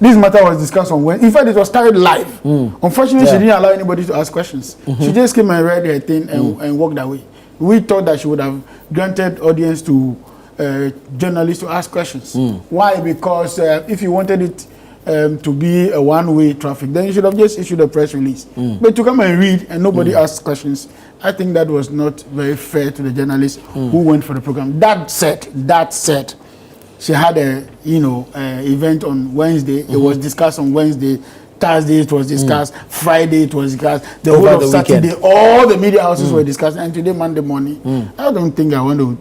This matter was discussed on Wednesday. In fact, it was carried live. Unfortunately, she didn't allow anybody to ask questions. She just came and read her thing and walked away. We thought that she would have granted audience to journalists to ask questions. Why? Because if you wanted it to be a one-way traffic, then you should have just issued a press release. But to come and read and nobody asked questions, I think that was not very fair to the journalists who went for the program. That said, she had a event on Wednesday. It was discussed on Wednesday. Thursday it was discussed. Friday it was discussed. The whole of Saturday, weekend, all the media houses were discussing. And today, Monday morning, I don't think I want to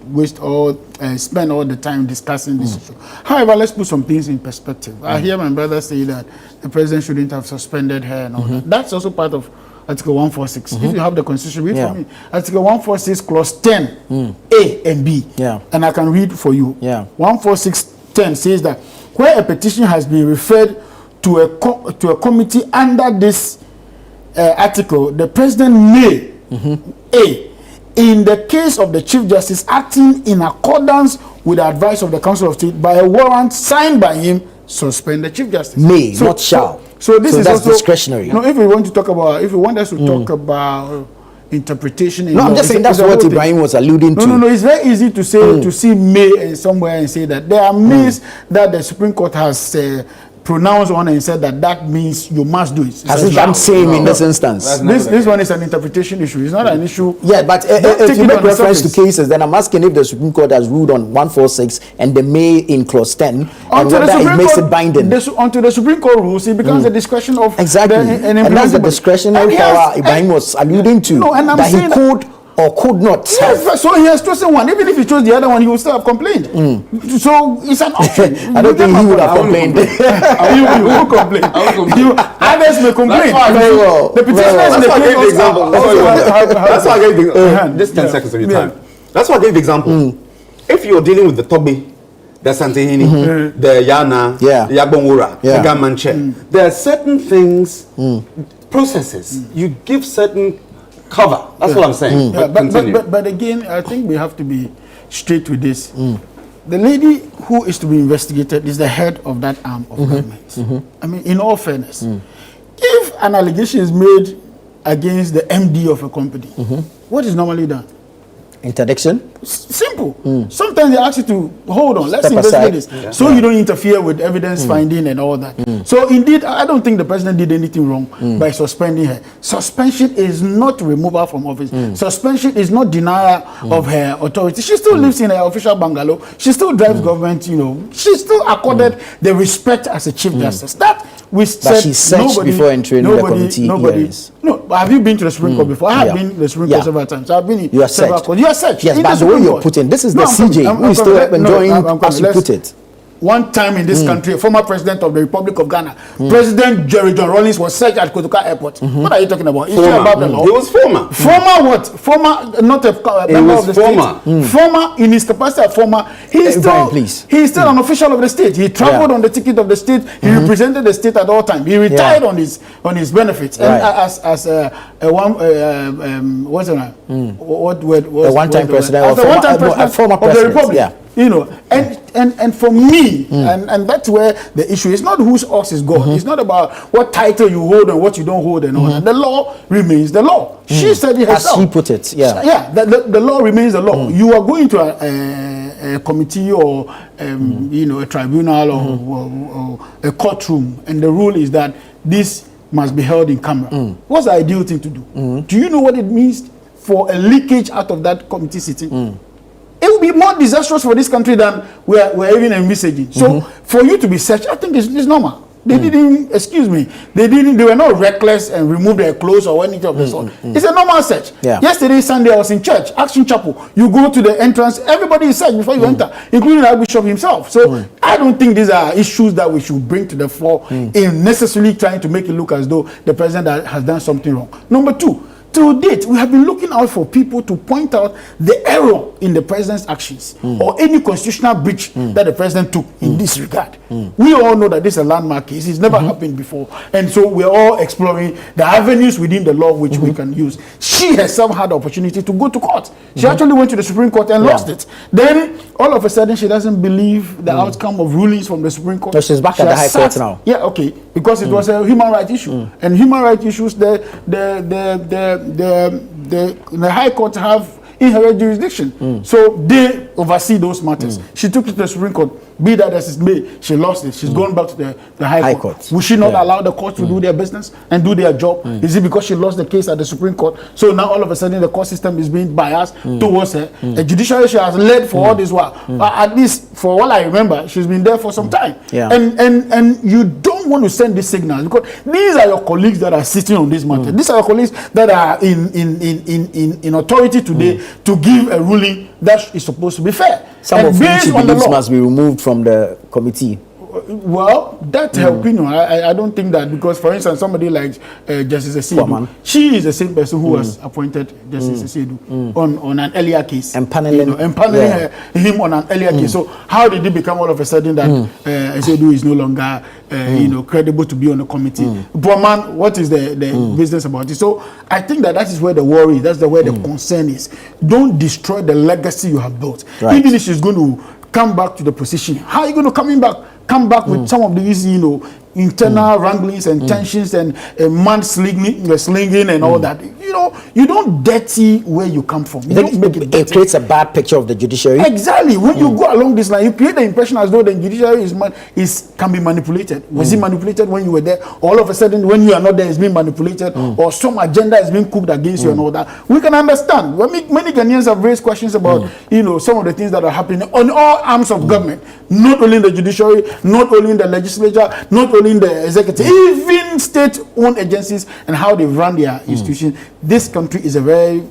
spend all the time discussing this issue. However, let's put some things in perspective. I hear my brother say that the president shouldn't have suspended her and all that. That's also part of Article 146. If you have the Constitution, read for me. Article 146, Clause 10, A and B. And I can read for you. 146.10 says that where a petition has been referred to a committee under this article, the president may, A, in the case of the Chief Justice acting in accordance with the advice of the Council of State by a warrant signed by him, suspend the Chief Justice. May, not shall. So this is that's also discretionary. No, if we want to talk about, if we want us to talk about interpretation in No, I'm law, just saying that's what Ibrahim was alluding to. No, it's very easy to say, to see May somewhere and say that there are Mays that the Supreme Court has pronounced on and said that means you must do it. As if I'm saying in this instance. This one is an interpretation issue. It's not an issue. Yeah, but if you make reference to cases, then I'm asking if the Supreme Court has ruled on 146 and the May in clause 10, and whether it makes it binding. Until the Supreme Court rules, it becomes the discretion of exactly, and that's the discretionary power Ibrahim was alluding to, that he could or could not. Yes, so he has chosen one. Even if he chose the other one, he would still have complained. So it's an option. I don't think he would have complained. You will complain. Others may complain. The petitioners in the case example. That's why I gave the just 10 seconds of your time. That's why I gave the example. If you're dealing with the Togbe, the Santehini, the Yana, the Yagbonwura, the Gamanche, there are certain things, processes. You give certain cover. That's what I'm saying. But again, I think we have to be straight with this. The lady who is to be investigated is the head of that arm of government. I mean, in all fairness, if an allegation is made against the MD of a company, what is normally done? Interdiction? Simple. Sometimes they ask you to hold on, let's investigate this, so you don't interfere with evidence finding and all that. So indeed, I don't think the president did anything wrong by suspending her. Suspension is not removal from office. Suspension is not denial of her authority. She still lives in her official bungalow. She still drives government, you know. She still accorded the respect as a Chief Justice. That we said she searched before entering the committee. No, but have you been to the Supreme Court before? I have been to the Supreme Court several times. I've been in several courts. You are searched. Yes, but the way you're putting this is the CJ who is still enjoying, as you put it. One time in this country, a former president of the Republic of Ghana, President Jerry John Rawlings, was searched at Kotoka Airport. What are you talking about? Is it about the law? He was former. Former what? Former, not a member of the state. Former, in his capacity as former. He is still an official of the state. He traveled on the ticket of the state. He represented the state at all times. He retired on his benefits. And as a one-time president of the Republic. Yeah. You know, and for me, and that's where the issue is not whose ox is God. It's not about what title you hold and what you don't hold and all that. The law remains the law. She said it herself. As she put it, the law remains the law. You are going to a committee or you know, a tribunal or a courtroom, and the rule is that this must be held in camera. What's the ideal thing to do? Do you know what it means for a leakage out of that committee sitting? It will be more disastrous for this country than we're even envisaging. So for you to be searched, I think it's normal. They didn't, excuse me, they were not reckless and removed their clothes or anything of the sort. It's a normal search. Yesterday, Sunday, I was in church, Action Chapel. You go to the entrance, everybody is searched before you enter, including the Archbishop himself. So I don't think these are issues that we should bring to the fore in necessarily trying to make it look as though the president has done something wrong. Number two, to date, we have been looking out for people to point out the error in the president's actions or any constitutional breach that the president took in this regard. We all know that this is a landmark case. It's never happened before. And so we're all exploring the avenues within the law which we can use. She herself had the opportunity to go to court. She actually went to the Supreme Court and lost it. Then, all of a sudden, she doesn't believe the outcome of rulings from the Supreme Court. So she's back at the High Court now. Yeah, okay. Because it was a human rights issue. And human rights issues, the High Court have inherent jurisdiction, so they oversee those matters. She took it to the Supreme Court. Be that as it may, she lost it. She's gone back to the High Court. Will she not allow the court to do their business and do their job? Is it because she lost the case at the Supreme Court? So now all of a sudden the court system is being biased towards her. The judiciary she has led for all this while. At least for all I remember, she's been there for some time. And you don't want to send this signal because these are your colleagues that are sitting on this matter. These are your colleagues that are in authority today to give a ruling that is supposed to be fair. Some of which she believes must be removed from the committee. Well, that's her opinion. I don't think that, because, for instance, somebody like Justice Esiedu, she is the same person who was appointed Justice Esiedu on an earlier case. Empaneling him on an earlier case. So how did it become all of a sudden that Esiedu is no longer credible to be on the committee? But man, what is the business about it? So I think that is where the worry, that's where the concern is. Don't destroy the legacy you have built. Right. Even if she's going to come back to the position, how are you going to come back with some of these, internal wranglings and tensions and slinging and all that? You don't dirty where you come from. You don't make it creates a bad picture of the judiciary. Exactly. When you go along this line, you create the impression as though the judiciary can be manipulated. Was it manipulated when you were there? All of a sudden, when you are not there, it's being manipulated, or some agenda is being cooked against you and all that. We can understand. Many Ghanaians have raised questions about some of the things that are happening on all arms of government, not only in the judiciary, not only in the legislature, not only in the executive, even state-owned agencies and how they run their institutions. This country is a very,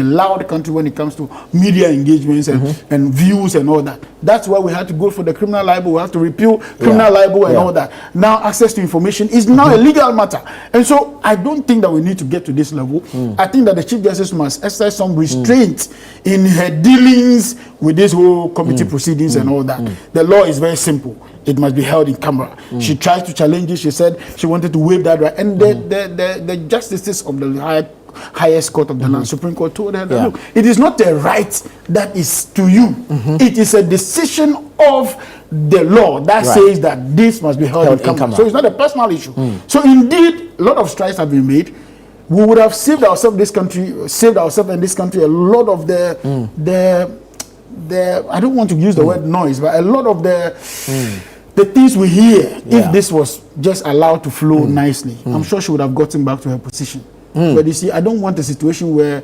loud country when it comes to media engagements and views and all that. That's why we had to go for the criminal libel. We have to repeal criminal libel and all that. Now access to information is now a legal matter. And so I don't think that we need to get to this level. I think that the Chief Justice must exercise some restraint in her dealings with this whole committee proceedings and all that. The law is very simple. It must be held in camera. She tried to challenge it. She said she wanted to waive that right. And the justices of the highest court of the land, Supreme Court, told her that, look, it is not a right that is to you. It is a decision of the law that says that this must be held in camera. So it's not a personal issue. So indeed, a lot of strides have been made. We would have saved ourselves and this country a lot of the I don't want to use the word noise, but a lot of the things we hear, if this was just allowed to flow nicely, I'm sure she would have gotten back to her position. But you see, I don't want a situation where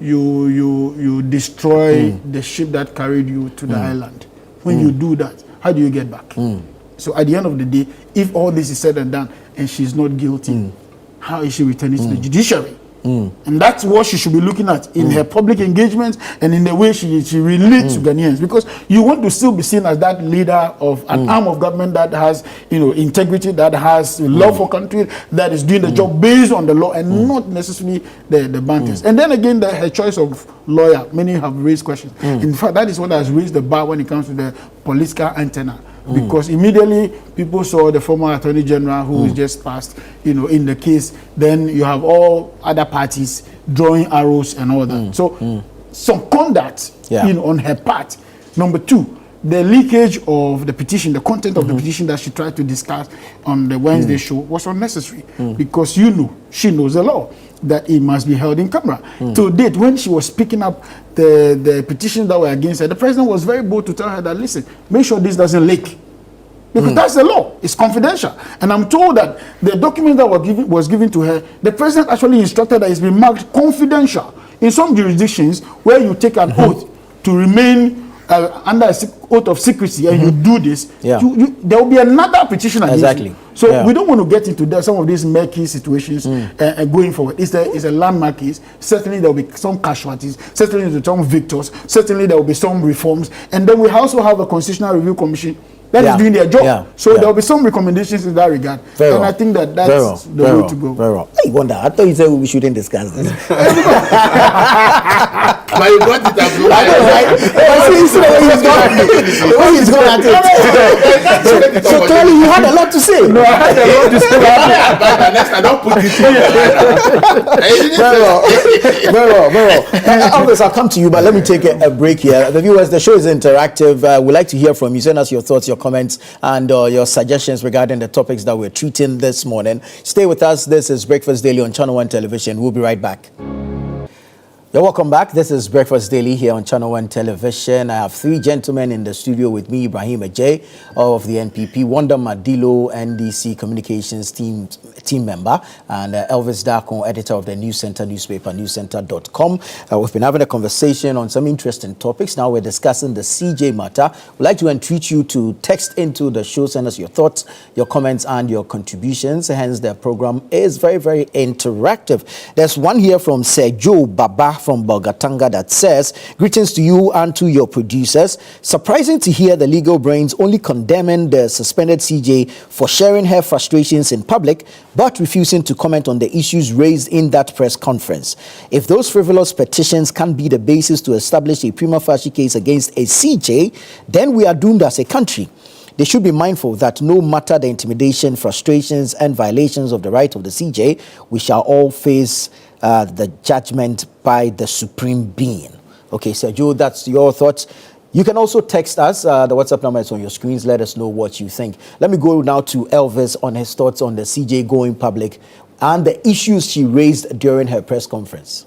you destroy the ship that carried you to the island. When you do that, how do you get back? So at the end of the day, if all this is said and done and she's not guilty, how is she returning to the judiciary? And that's what she should be looking at in her public engagements and in the way she relates to Ghanaians, because you want to still be seen as that leader of an arm of government that has integrity, that has love for country, that is doing the job based on the law and not necessarily the banters. And then again, her choice of lawyer, many have raised questions. In fact, that is what has raised the bar when it comes to the political antenna. Because immediately people saw the former Attorney General who is just passed, in the case. Then you have all other parties drawing arrows and all that. So some conduct on her part. Number two, the leakage of the petition, the content of the petition that she tried to discuss on the Wednesday show was unnecessary, because she knows the law, that it must be held in camera. To date, when she was speaking up the petitions that were against her, the president was very bold to tell her that, listen, make sure this doesn't leak. Because that's the law. It's confidential. And I'm told that the document that was given to her, the president actually instructed that it's been marked confidential. In some jurisdictions where you take an oath to remain under an oath of secrecy and you do this, there will be another petition against you. So we don't want to get into some of these murky situations going forward. It's a landmark case. Certainly there will be some casualties. Certainly there will be some victors. Certainly there will be some reforms. And then we also have a Constitutional Review Commission that is doing their job. So there will be some recommendations in that regard. I think that's the way to go. Very well. I wonder, I thought you said we shouldn't discuss this. But you got it as well. I know, right? The way he's going at it. So clearly you had a lot to say. No, I had a lot to say. Next I don't put it in. Very well. Elvis, I'll come to you, but let me take a break here. The viewers, the show is interactive. We'd like to hear from you. Send us your thoughts, your comments, and your suggestions regarding the topics that we're treating this morning. Stay with us. This is Breakfast Daily on ChannelOne Television. We'll be right back. You're welcome back. This is Breakfast Daily here on ChannelOne Television. I have three gentlemen in the studio with me: Ibrahim Ajay of the NPP, Wanda Madilo, NDC Communications team member, and Elvis Darko, editor of the News Center newspaper, newscenter.com. We've been having a conversation on some interesting topics. Now we're discussing the CJ matter. We'd like to entreat you to text into the show, send us your thoughts, your comments, and your contributions. Hence, the program is very, very interactive. There's one here from Sir Joe Baba, from Bogatanga that says, greetings to you and to your producers. Surprising to hear the legal brains only condemning the suspended CJ for sharing her frustrations in public, but refusing to comment on the issues raised in that press conference. If those frivolous petitions can be the basis to establish a prima facie case against a CJ, then we are doomed as a country. They should be mindful that no matter the intimidation, frustrations, and violations of the right of the CJ, we shall all face the judgment by the Supreme Being. Okay, Sergio, that's your thoughts. You can also text us. The WhatsApp number is on your screens. Let us know what you think. Let me go now to Elvis on his thoughts on the CJ going public and the issues she raised during her press conference.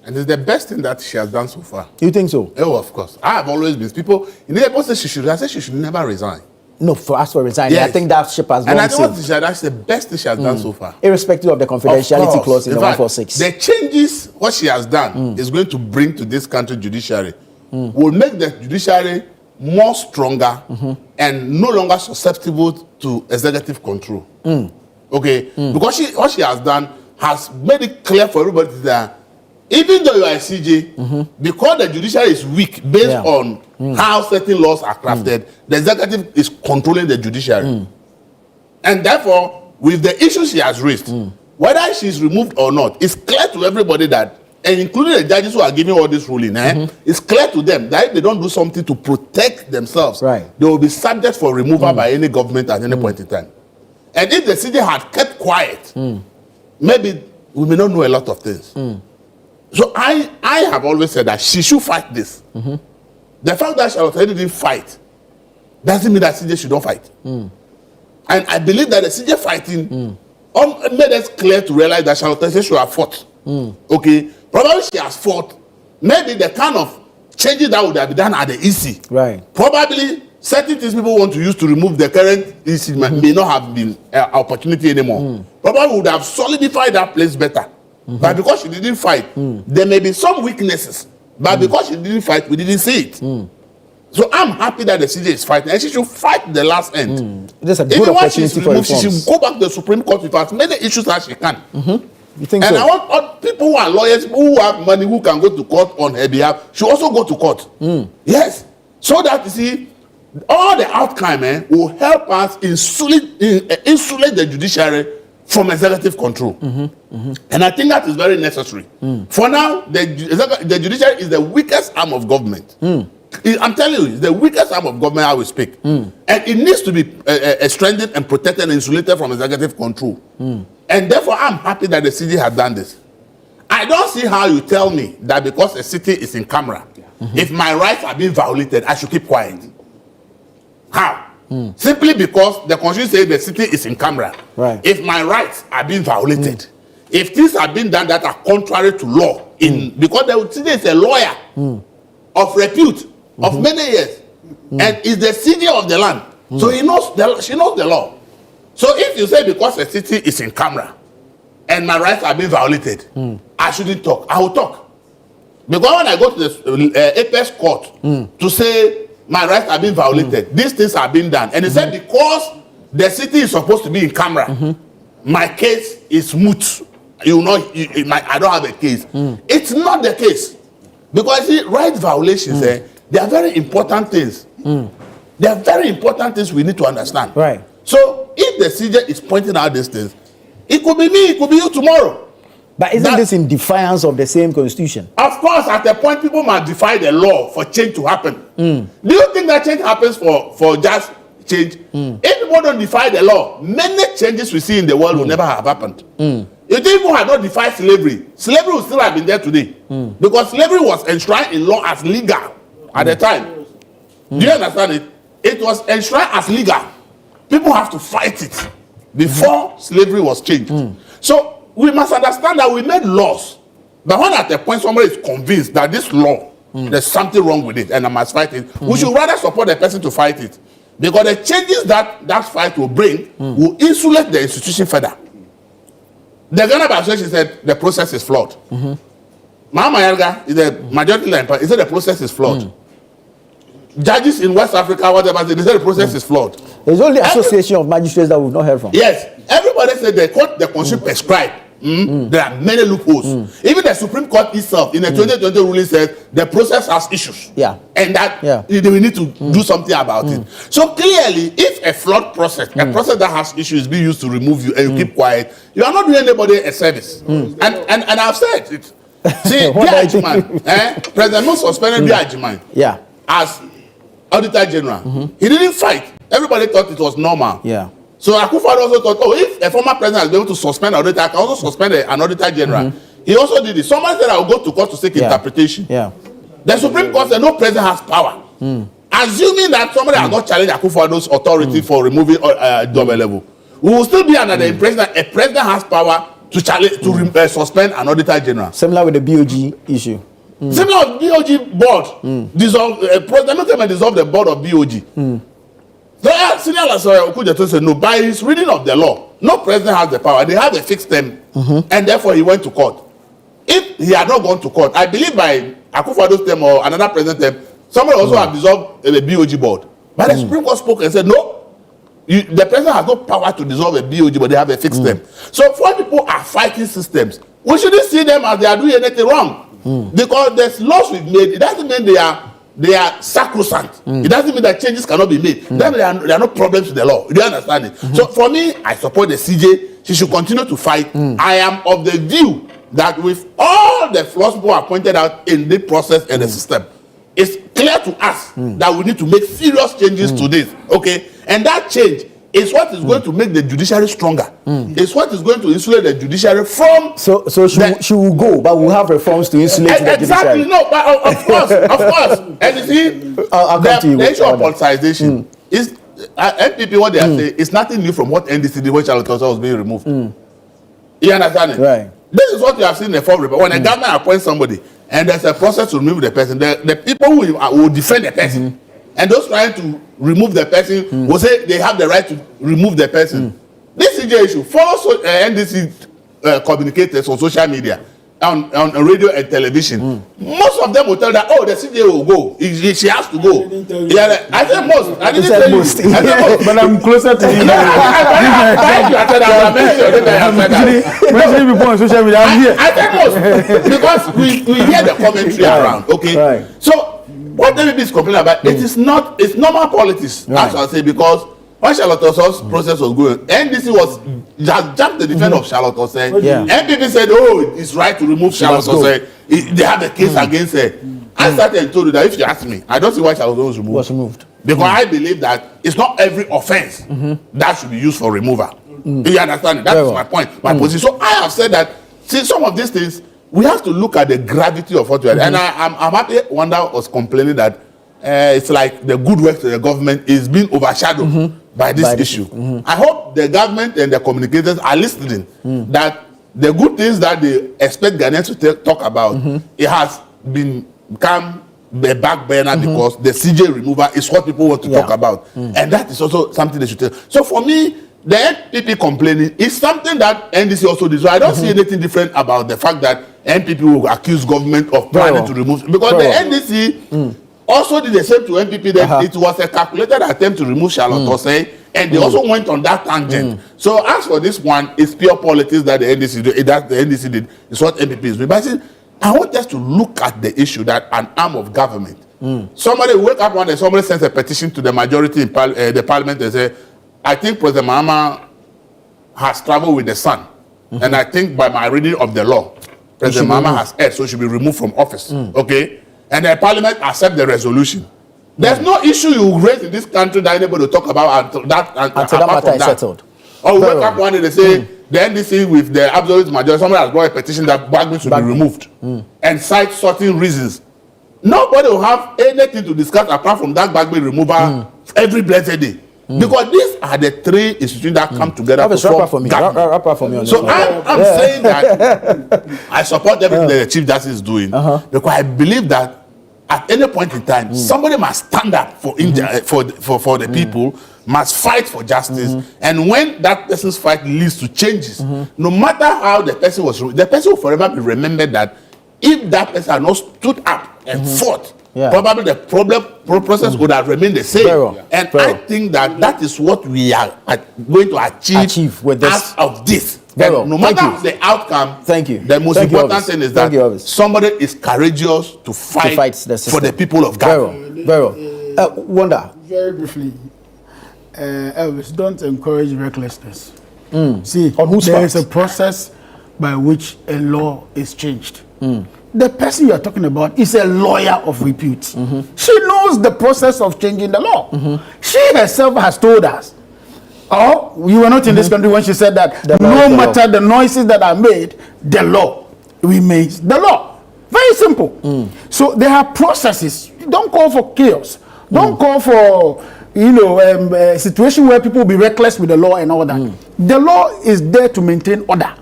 And it's the best thing that she has done so far. You think so? Oh, of course. I have always been. People, in the airport say she should. I say she should never resign. No, for us for resigning, Yes. I think that ship has And gone I think safe. that's the best thing she has done so far. Irrespective of the confidentiality Of course. clause in the fact, 146. The changes what she has done is going to bring to this country judiciary will make the judiciary more stronger and no longer susceptible to executive control. Okay, because what she has done has made it clear for everybody that even though you are a CJ, because the judiciary is weak based on how certain laws are crafted, the executive is controlling the judiciary. And therefore, with the issues she has raised, whether she's removed or not, it's clear to everybody that, and including the judges who are giving all this ruling, it's clear to them that if they don't do something to protect themselves, they will be subject for removal by any government at any point in time. And if the CJ had kept quiet, maybe we may not know a lot of things. So I have always said that she should fight this. The fact that Charlotte didn't fight doesn't mean that CJ should not fight. And I believe that the CJ fighting made us clear to realize that Charlotte should have fought. Okay, probably she has fought. Maybe the kind of changes that would have been done at the EC. Probably certain things people want to use to remove the current EC may not have been opportunity anymore. Probably would have solidified that place better. But because she didn't fight, there may be some weaknesses. But because she didn't fight, we didn't see it. So I'm happy that the CJ is fighting, and she should fight the last end. There's a good even when opportunity she's for removed, she reforms. should go back to the Supreme Court with as many issues as she can. You think And so? I want all people who are lawyers, who have money, who can go to court on her behalf, should also go to court. Yes. So that, you see, all the outcome will help us insulate the judiciary from executive control. And I think that is very necessary. For now, the judiciary is the weakest arm of government. I'm telling you, it's the weakest arm of government I will speak. And it needs to be strengthened and protected and insulated from executive control. And therefore, I'm happy that the city has done this. I don't see how you tell me that because a city is in camera, if my rights are being violated, I should keep quiet. How? Simply because the constitution says the city is in camera. If my rights are being violated, if things are being done that are contrary to law, because the city is a lawyer of repute of many years, and is the city of the land, so she knows the law. So if you say because the city is in camera and my rights are being violated, I shouldn't talk. I will talk. Because when I go to the apex court to say my rights are being violated, these things are being done, and they said because the city is supposed to be in camera, my case is moot. I don't have a case. It's not the case. Because see, right violations, they are very important things. They are very important things we need to understand. So if the CJ is pointing out these things, it could be me, it could be you tomorrow. But isn't this in defiance of the same constitution? Of course, at a point, people must defy the law for change to happen. Do you think that change happens for just change? If people don't defy the law, many changes we see in the world will never have happened. If people had not defied slavery, slavery would still have been there today. Because slavery was enshrined in law as legal at the time. Do you understand it? It was enshrined as legal. People have to fight it before slavery was changed. So we must understand that we made laws. But when at a point somebody is convinced that this law, there's something wrong with it and I must fight it, we should rather support the person to fight it. Because the changes that fight will bring will insulate the institution further. The Ghana Bar Association said the process is flawed. Mahama Yalga is the majority line, he said the process is flawed. Judges in West Africa, whatever, they said the process is flawed. There's only association of magistrates that we've not heard from. Yes, everybody said the court, the constitution prescribed There are many loopholes. Even the Supreme Court itself, in the 2020 ruling, says the process has issues. Yeah. And that we need to do something about it. So clearly, if a flawed process, a process that has issues, is being used to remove you and you keep quiet, you are not doing anybody a service. And I've said it. See, President Mo suspended Biajiman as Auditor General. He didn't fight. Everybody thought it was normal. Yeah. So Akufo-Addo also thought, oh, if a former president has been able to suspend an auditor, I can also suspend an auditor general. He also did it. Somebody said I will go to court to seek interpretation. Yeah. The Supreme Court said no president has power. Assuming that somebody has not challenged Akufo-Addo's authority for removing double level, we will still be under the impression that a president has power to challenge to suspend an auditor general. Similar with the BOG issue. Similar with BOG board. Dissolve president came and dissolve the board of BOG. The senior lawyer Okujeto said no. By his reading of the law, no president has the power. They have a fixed term, and therefore he went to court. If he had not gone to court, I believe by Akufo-Addo's term or another president term, somebody also have dissolved the BOG board. But the Supreme Court spoke and said no. The president has no power to dissolve a BOG, but they have a fixed term. So when people are fighting systems, we shouldn't see them as they are doing anything wrong, because there's laws we've made. It doesn't mean they are sacrosanct. It doesn't mean that changes cannot be made. Then there are no problems with the law. Do you understand it? So for me, I support the CJ. She should continue to fight. I am of the view that with all the flaws people are pointed out in the process and the system, it's clear to us that we need to make serious changes to this. Okay? And that change is what is going to make the judiciary stronger. It's what is going to insulate the judiciary from. So she will go, but we'll have reforms to insulate the exactly, judiciary. No, but of course. And you see, the issue of politicization is NPP. What they are saying is nothing new from what NDC did when Charlotte was being removed. You understand it? Right. This is what you have seen in the form report. When a government appoints somebody and there's a process to remove the person, the people who will defend the person. And those trying to remove the person will say they have the right to remove the person. This CJ issue follows NDC communicators on social media, on radio and television. Most of them will tell that, oh, the CJ will go. She has to go. Yeah, I said most. I didn't say most. I said most. But I'm closer to you. Mentioning people on social media, I'm here. I said most because we hear the commentary around. Okay, right. So what NPP is complaining about, it's normal politics, as I say, because when Charlotte Oson's process was going, NDC was just jumped the defense of Charlotte Oson. NPP said, oh, it's right to remove Charlotte Oson. They have a case against her. I started and told you that if you ask me, I don't see why Charlotte Oson was removed. Because I believe that it's not every offense that should be used for removal. Do you understand it? That is my point, my position. So I have said that, see, some of these things, we have to look at the gravity of what we are doing. And I'm happy Wanda was complaining that it's like the good work of the government is being overshadowed by this issue. I hope the government and the communicators are listening, that the good things that they expect Ghanaians to talk about, it has become a back burner because the CJ removal is what people want to talk about. And that is also something they should tell. So for me, the NPP complaining is something that NDC also did. So I don't see anything different about the fact that NPP will accuse government of planning to remove, because the NDC also did the same to NPP. That it was a calculated attempt to remove Charlotte Oson, and they also went on that tangent. So as for this one, it's pure politics that the NDC did. That the NDC did is what NPP is doing. But I want us to look at the issue that an arm of government. Somebody wake up one day, somebody sends a petition to the majority in the parliament and say, I think President Mahama has traveled with the sun, and I think by my reading of the law, President Mahama has erred, so she should be removed from office. Okay, and the parliament accept the resolution. There's no issue you raise in this country that anybody will talk about until that matter is settled. Or we wake up one day, they say the NDC with the absolute majority, somebody has brought a petition that Bagman should be removed and cite certain reasons. Nobody will have anything to discuss apart from that Bagman removal every blessed day. Because these are the three institutions that come together to form government. So I'm saying that I support everything that the Chief Justice is doing, because I believe that at any point in time, somebody must stand up for the people, must fight for justice, and when that person's fight leads to changes, no matter how the person will forever be remembered that if that person had not stood up and fought, probably the process would have remained the same. I think that is what we are going to achieve with this. Out of this. Very And well. no Thank matter you. the outcome, Thank you. the most Thank you, important Elvis. thing is Thank you, that Elvis. somebody is courageous to fight the system. for the people of Very Ghana. well. Very well. Wonder. Very briefly, Elvis, don't encourage recklessness. See, On whose there part? is a process by which a law is changed. The person you are talking about is a lawyer of repute. She knows the process of changing the law. She herself has told us. Oh, you were not in this country when she said that no matter the noises that are made, the law remains the law. Very simple. So there are processes. Don't call for chaos. Don't call for a situation where people will be reckless with the law and all that. The law is there to maintain order.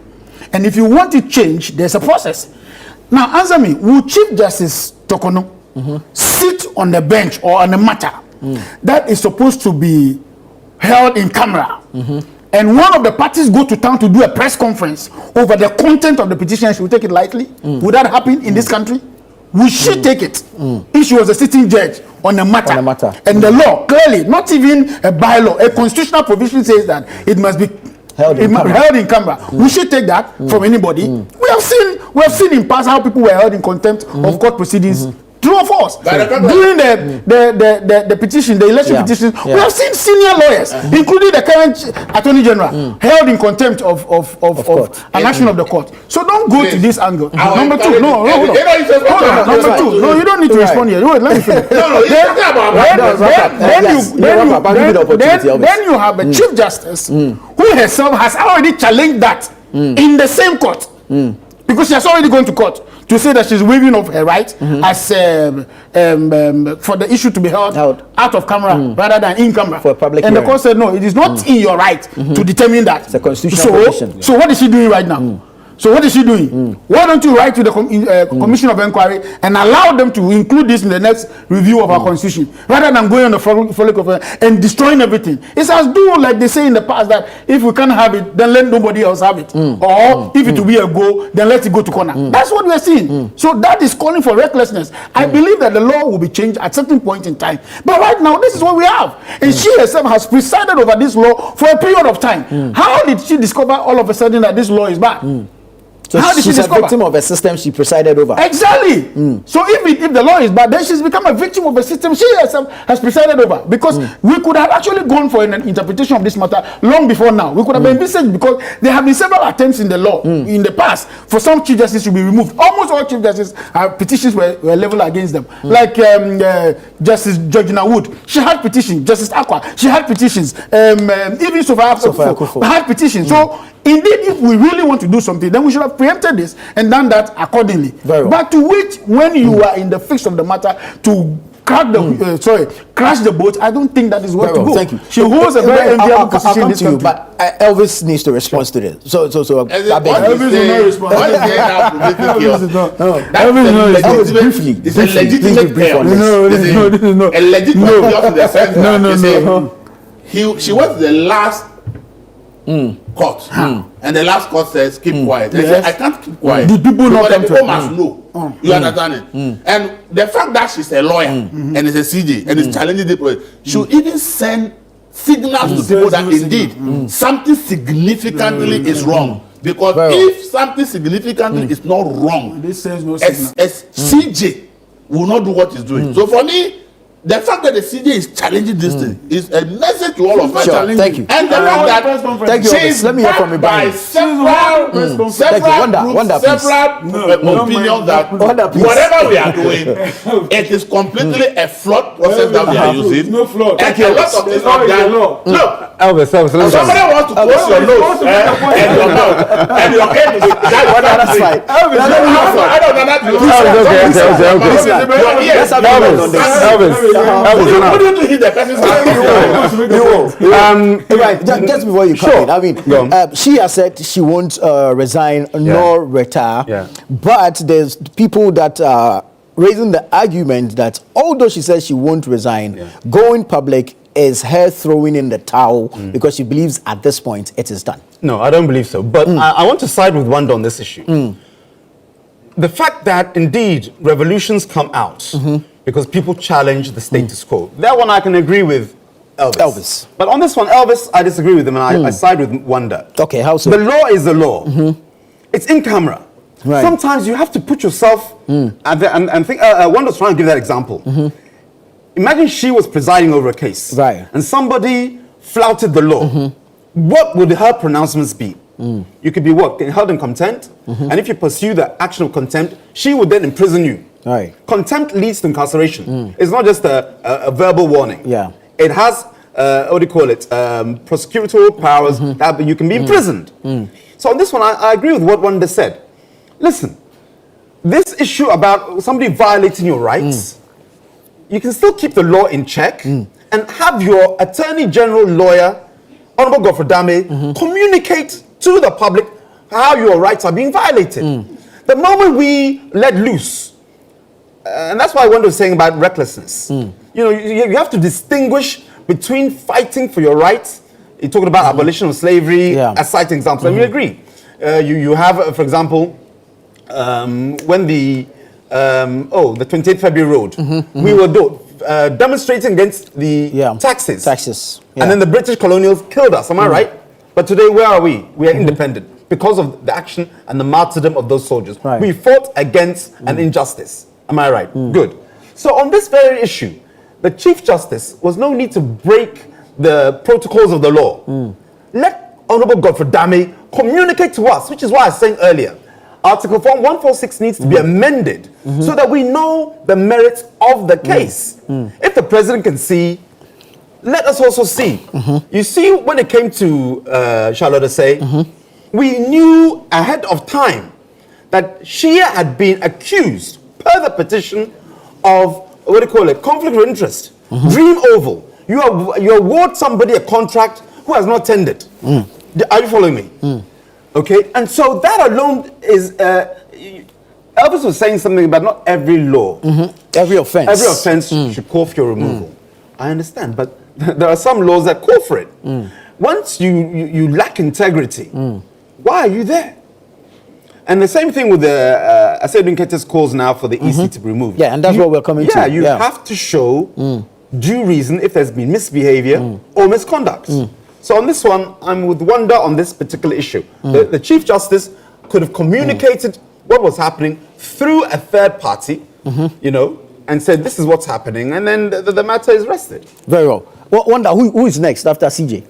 And if you want to change, there's a process. Now, answer me. Will Chief Justice Tokono sit on the bench or on a matter that is supposed to be held in camera, and one of the parties go to town to do a press conference over the content of the petition? She will take it lightly? Would that happen in this country? Will she take it if she was a sitting judge on a matter? And the law, clearly, not even a bylaw, a constitutional provision says that it must be held in camera. Will she take that from anybody? We have seen in past how people were held in contempt of court proceedings. True or false? During the petition, the election petition, we have seen senior lawyers, including the current Attorney General, held in contempt of an action of the court. So don't go to this angle. Number two, no, hold on. Number two, no, you don't need to respond here. Wait, let me finish. Then you have a Chief Justice who herself has already challenged that in the same court, because she has already gone to court to say that she's waiving of her right as for the issue to be held out of camera rather than in camera for a public and hearing. The court said no, it is not in your right to determine that. It's a constitutional provision. So what is she doing right now? So what is she doing? Why don't you write to the Commission of Inquiry and allow them to include this in the next review of our constitution, rather than going on the follicle and destroying everything? It's as though, like they say in the past, that if we can't have it, then let nobody else have it. Or if it will be a go, then let it go to corner. That's what we are seeing. So that is calling for recklessness. I believe that the law will be changed at certain point in time. But right now, this is what we have. And she herself has presided over this law for a period of time. How did she discover all of a sudden that this law is bad? So how did she's she a discover? victim of a system she presided over. Exactly. So if the law is bad, then she's become a victim of a system she herself has presided over. Because we could have actually gone for an interpretation of this matter long before now. We could have envisaged, because there have been several attempts in the law in the past for some chief justices to be removed. Almost all chief justices, petitions were leveled against them. Like Justice Georgina Wood, she had petitions. Justice Akwa, she had petitions. Even Sophia Akufo had petitions. So indeed, if we really want to do something, then we should have preempted this and done that accordingly. But to which, when you are in the fix of the matter to crack the crash the boat, I don't think that is what to go. Thank you. She holds a very enviable position in this country. But Elvis needs to respond to this. So Elvis will not respond. Elvis, briefly. It's a legitimate chaos. No. A legitimate chaos in the sense that she was the last court, and the last court says keep quiet. They say I can't keep quiet. The people not the people must know. You understand it? And the fact that she's a lawyer and is a CJ and is challenging the process should even send signals to people that indeed something significantly is wrong. Because if something significantly is not wrong, this says no signal. as CJ will not do what he's doing. So for me, the fact that the CJ is challenging this thing is a message to all of us. Sure, thank you. And the fact that thank you, she is let me hear from you, by several opinions that whatever we are doing, it is completely a flawed process that we are using. No flaw. And a lot of things are done. Look, Elvis, somebody wants to close your nose and your mouth and your head is that's what I'm saying. I don't know. Wouldn't you hit the person's hand? You will. Right, just before you come in, I mean, she has said she won't resign nor retire, but there's people that are raising the argument that although she says she won't resign, going public is her throwing in the towel because she believes at this point it is done. No, I don't believe so. But I want to side with Wanda on this issue. The fact that indeed revolutions come out because people challenge the status quo, that one I can agree with Elvis. But on this one, Elvis, I disagree with him, and I side with Wonder. Okay, how so? The law is the law. It's in camera. Right. Sometimes you have to put yourself and think. Wonder's trying to give that example. Imagine she was presiding over a case, right, and somebody flouted the law. What would her pronouncements be? You could be held in contempt, and if you pursue the action of contempt, she would then imprison you. Right. Contempt leads to incarceration. It's not just a verbal warning. Yeah. It has what do you call it? Prosecutorial powers that you can be imprisoned. So on this one, I agree with what Wanda said. Listen, this issue about somebody violating your rights, you can still keep the law in check and have your Attorney General lawyer, Honorable Godfrey Dame, communicate to the public how your rights are being violated. The moment we let loose, and that's why Wanda was saying about recklessness. You know, you have to distinguish between fighting for your rights. You're talking about abolition of slavery as citing examples, and we agree. You have, for example, when the 28th February Road, we were demonstrating against the taxes. And then the British colonials killed us, am I right? But today, where are we? We are independent because of the action and the martyrdom of those soldiers. Right. We fought against an injustice, am I right? Good. So on this very issue, the Chief Justice was no need to break the protocols of the law. Let Honorable Godfrey Dame communicate to us, which is why I was saying earlier, Article 146 needs to be amended so that we know the merits of the case. If the president can see, let us also see. You see, when it came to Charlotte Osei, we knew ahead of time that she had been accused, per the petition, of, what do you call it, conflict of interest. Dream Oval. You award somebody a contract who has not tendered. Are you following me? Okay, and so that alone is, Elvis was saying something about not every law. Every offense should call for your removal. I understand, but there are some laws that call for it. Once you lack integrity, why are you there? And the same thing with the Asedun Kete's calls now for the EC to be removed. Yeah, and that's what we're coming to. Yeah, you have to show due reason if there's been misbehavior or misconduct. So on this one, I'm with Wanda on this particular issue. The Chief Justice could have communicated what was happening through a third party, you know, and said, this is what's happening, and then the matter is rested. Very well. Wanda, who is next after CJ?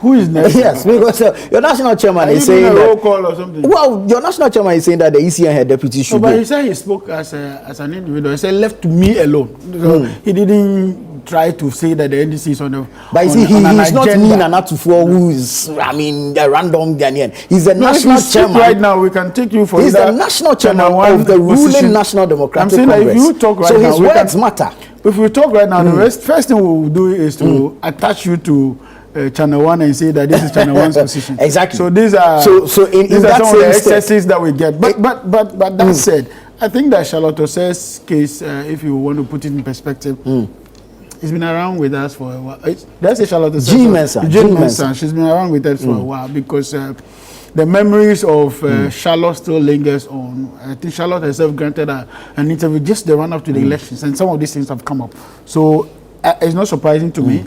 Who is next? Yes, because your national chairman is saying a that. roll call or something? Well, your national chairman is saying that the ECN head deputy should but go. he said he spoke as an individual. He said left to me alone. So he didn't try to say that the NDC is on the. But he's not me Nanatufo, who is, I mean, the random Ghanaian. He's the national chairman. Right now, we can take you for. He's the national chairman of the ruling National Democratic Congress. That if you talk right so now, his words matter. If we talk right now, the first thing we will do is to attach you to ChannelOne and say that this is ChannelOne's position. Exactly. So these are in that some of the step, excesses that we get. But that said, I think that Charlotte Osei's case, if you want to put it in perspective, it's been around with us for a while. That's a Charlotte Osei. Jane Mensah. She's been around with us for a while because the memories of Charlotte still lingers on. I think Charlotte herself granted an interview just the run up to the elections, and some of these things have come up. So it's not surprising to me.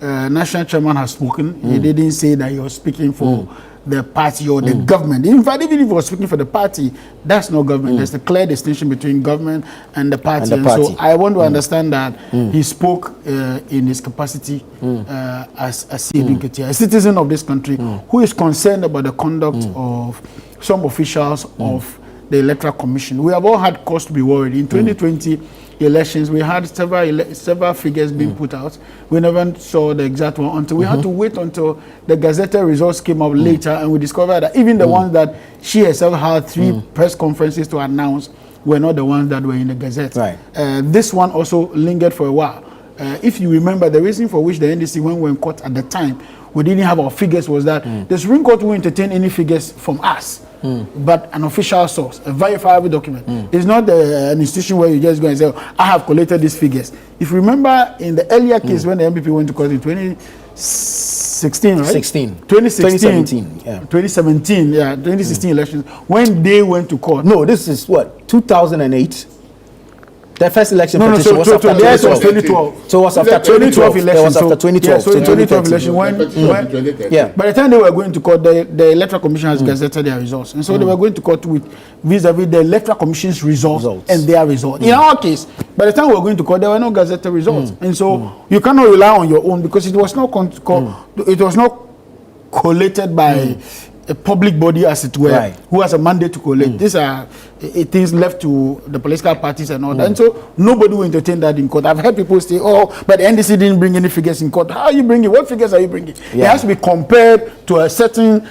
National chairman has spoken. He didn't say that he was speaking for the party or the government. In fact, even if he was speaking for the party, that's not government. There's a clear distinction between government and the party. And so I want to understand that he spoke in his capacity as a citizen of this country who is concerned about the conduct of some officials of the Electoral Commission. We have all had cause to be worried. In 2020 elections, we had several figures being put out. We never saw the exact one until we had to wait until the Gazetted results came up later, and we discovered that even the ones that she herself had 3 press conferences to announce were not the ones that were in the Gazette. Right. This one also lingered for a while. If you remember, the reason for which the NDC, when we were in court at the time, we didn't have our figures was that the Supreme Court won't entertain any figures from us. But an official source, a verifiable document. It's not an institution where you just go and say, I have collected these figures. If you remember in the earlier case when the MPP went to court in 2016, right? 2017, yeah. 2016 elections, when they went to court. No, this is what, 2008? The first election No, petition was after yes, it was 2012. 2012. So it was after 2012 2012. It election. was after 2012. Yeah, so in 2012 election, Yeah. by the time they were going to court, the Electoral Commission has gazetted their results. And so they were going to court with vis-a-vis the Electoral Commission's results and their results. In our case, by the time we were going to court, there were no gazetted results. And so you cannot rely on your own because it was not collated by a public body, as it were, who has a mandate to collate. These are things left to the political parties and all that. And so nobody will entertain that in court. I've heard people say, oh, but the NDC didn't bring any figures in court. How are you bringing? What figures are you bringing? It has to be compared to a certain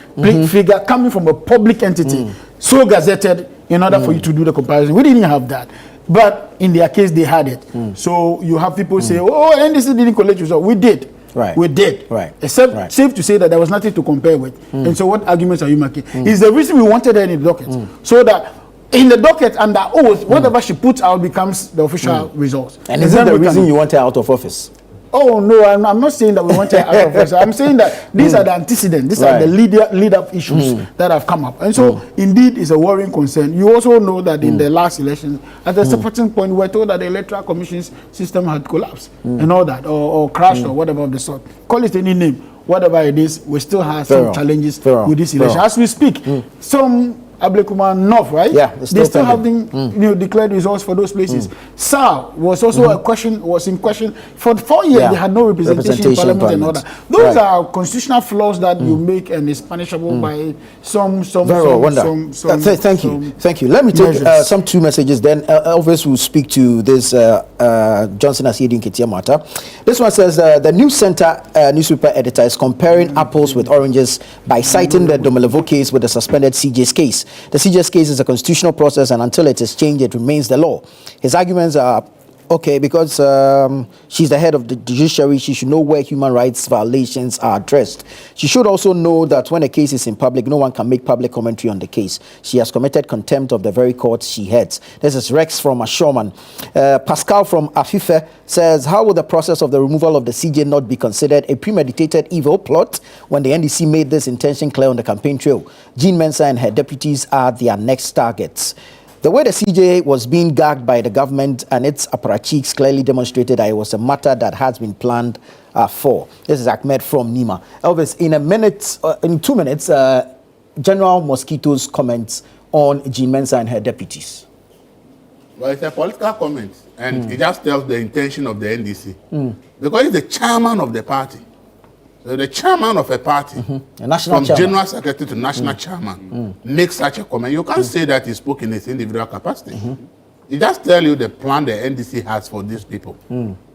figure coming from a public entity, so gazetted, in order for you to do the comparison. We didn't have that. But in their case, they had it. So you have people say, oh, NDC didn't collect results. We did. We did. Except safe to say that there was nothing to compare with. And so what arguments are you making? Is the reason we wanted her in the docket. So that in the docket under oath, whatever she puts out becomes the official results. And is that the reason you want her out of office? Oh no, I'm not saying that we want her out of office. I'm saying that these are the antecedents, these are the lead-up issues that have come up. And so, indeed, it's a worrying concern. You also know that in the last election, at a certain point, we were told that the Electoral Commission's system had collapsed and all that, or crashed or whatever of the sort. Call it any name, whatever it is, we still have some challenges with this election. As we speak, some Ablekuma North, right? Yeah, they still having declared results for those places. SAR was also was in question for 4 years. They had no representation in parliament and all that. Those are constitutional flaws that you make and is punishable by some. Thank you. Let me take some two messages. Then Elvis will speak to this Johnson Asiedin Ketiamata. This one says the News Center newspaper editor is comparing apples with oranges by citing the Domelevo case with the suspended CJ's case. The CJ's case is a constitutional process, and until it is changed, it remains the law. His arguments are, okay, because she's the head of the judiciary, she should know where human rights violations are addressed. She should also know that when a case is in public, no one can make public commentary on the case. She has committed contempt of the very court she heads. This is Rex from Ashoman. Pascal from Afife says, how would the process of the removal of the CJ not be considered a premeditated evil plot when the NDC made this intention clear on the campaign trail? Jean Mensah and her deputies are their next targets. The way the CJ was being gagged by the government and its apparatchiks clearly demonstrated that it was a matter that has been planned for. This is Ahmed from Nima. Elvis, in 2 minutes, General Mosquito's comments on Jean Mensah and her deputies. Well, it's a political comment, and it just tells the intention of the NDC. Because he's the chairman of the party. So the chairman of a party, from general secretary to national chairman, makes such a comment. You can't say that he spoke in his individual capacity. He just tell you the plan the NDC has for these people.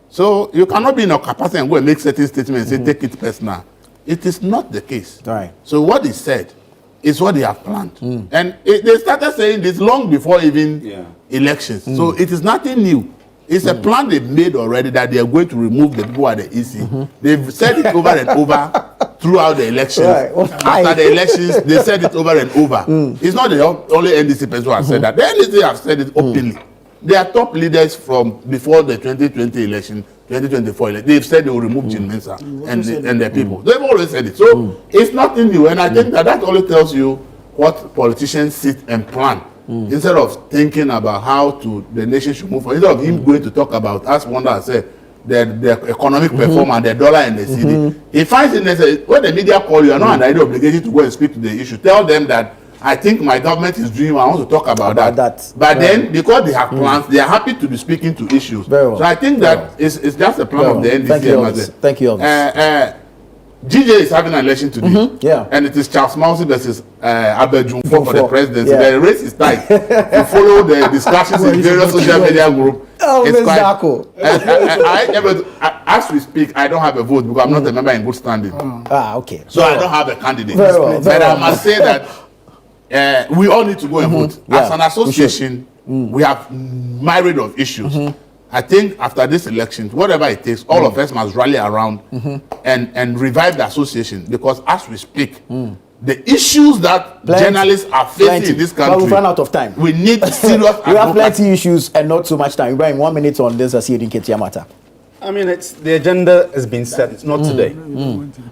So you cannot be in a capacity and go and make certain statements and say, take it personal. It is not the case. So what he said is what they have planned. And they started saying this long before even elections. So it is nothing new. It's a plan they've made already that they are going to remove the people at the EC. They've said it over and over throughout the elections. After the elections, they said it over and over. It's not the only NDC person who has said that. The NDC have said it openly. They are top leaders from before the 2020 election, 2024 election. They've said they will remove Jean Mensah and their people. They've always said it. So it's nothing new. And I think that only tells you what politicians sit and plan. Instead of thinking about how the nation should move forward, instead of him going to talk about, as Wanda has said, the economic performance, the dollar and the CD, he finds it necessary. When the media call you, are not under any obligation to go and speak to the issue. Tell them that I think my government is doing, I want to talk about that. But then, because they have plans, they are happy to be speaking to issues. So I think that it's just a plan of the NDC. Thank you, Elvis. GJ is having an election today, and it is Charles Mounsey versus Abedjun for the presidency. The race is tight. To follow the discussions in various social media groups, it's quite. As we speak, I don't have a vote because I'm not a member in good standing. So I don't have a candidate. But I must say that we all need to go and vote. As an association, we have myriad of issues. I think after this election, whatever it takes, all of us must rally around and revive the association, because as we speak, the issues that journalists are facing in this country, we've run out of time. We need serious. We have plenty issues and not so much time. We're in 1 minute on this Asiedin Ketiamata. I mean, the agenda has been set. It's not today.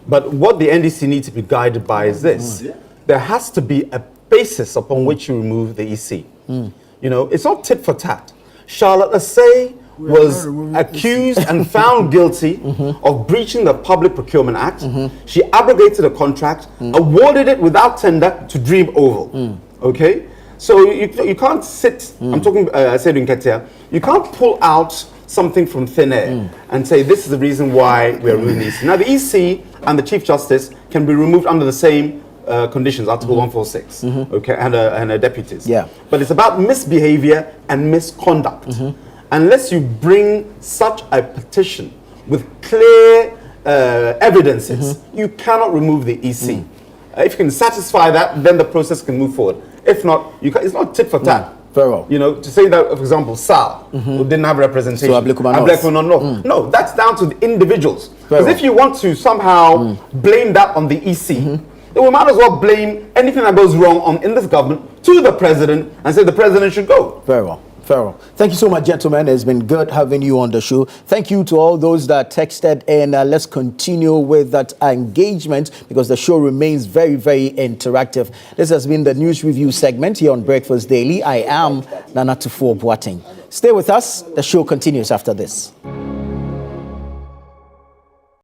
But what the NDC needs to be guided by is this. There has to be a basis upon which you remove the EC. You know, it's not tit for tat. Charlotte Assay was accused and found guilty of breaching the Public Procurement Act. She abrogated a contract, awarded it without tender to Dream Oval. Okay? So you can't sit, I'm talking, I said in Ketia, you can't pull out something from thin air and say this is the reason why we are removing the EC. Now the EC and the Chief Justice can be removed under the same conditions, Article 146, okay, and her deputies. Yeah. But it's about misbehavior and misconduct. Unless you bring such a petition with clear evidences, you cannot remove the EC. If you can satisfy that, then the process can move forward. If not, it's not tit for tat. Very well. You know, to say that, for example, Sal, who didn't have representation, So Ablekuma no, that's down to the individuals. Because well. if you want to somehow blame that on the EC, then we might as well blame anything that goes wrong in this government to the president and say the president should go. Very well. Pharaoh. Thank you so much, gentlemen. It's been good having you on the show. Thank you to all those that texted in. Let's continue with that engagement because the show remains very, very interactive. This has been the News Review segment here on Breakfast Daily. I am Nana Tufo Boateng. Stay with us. The show continues after this.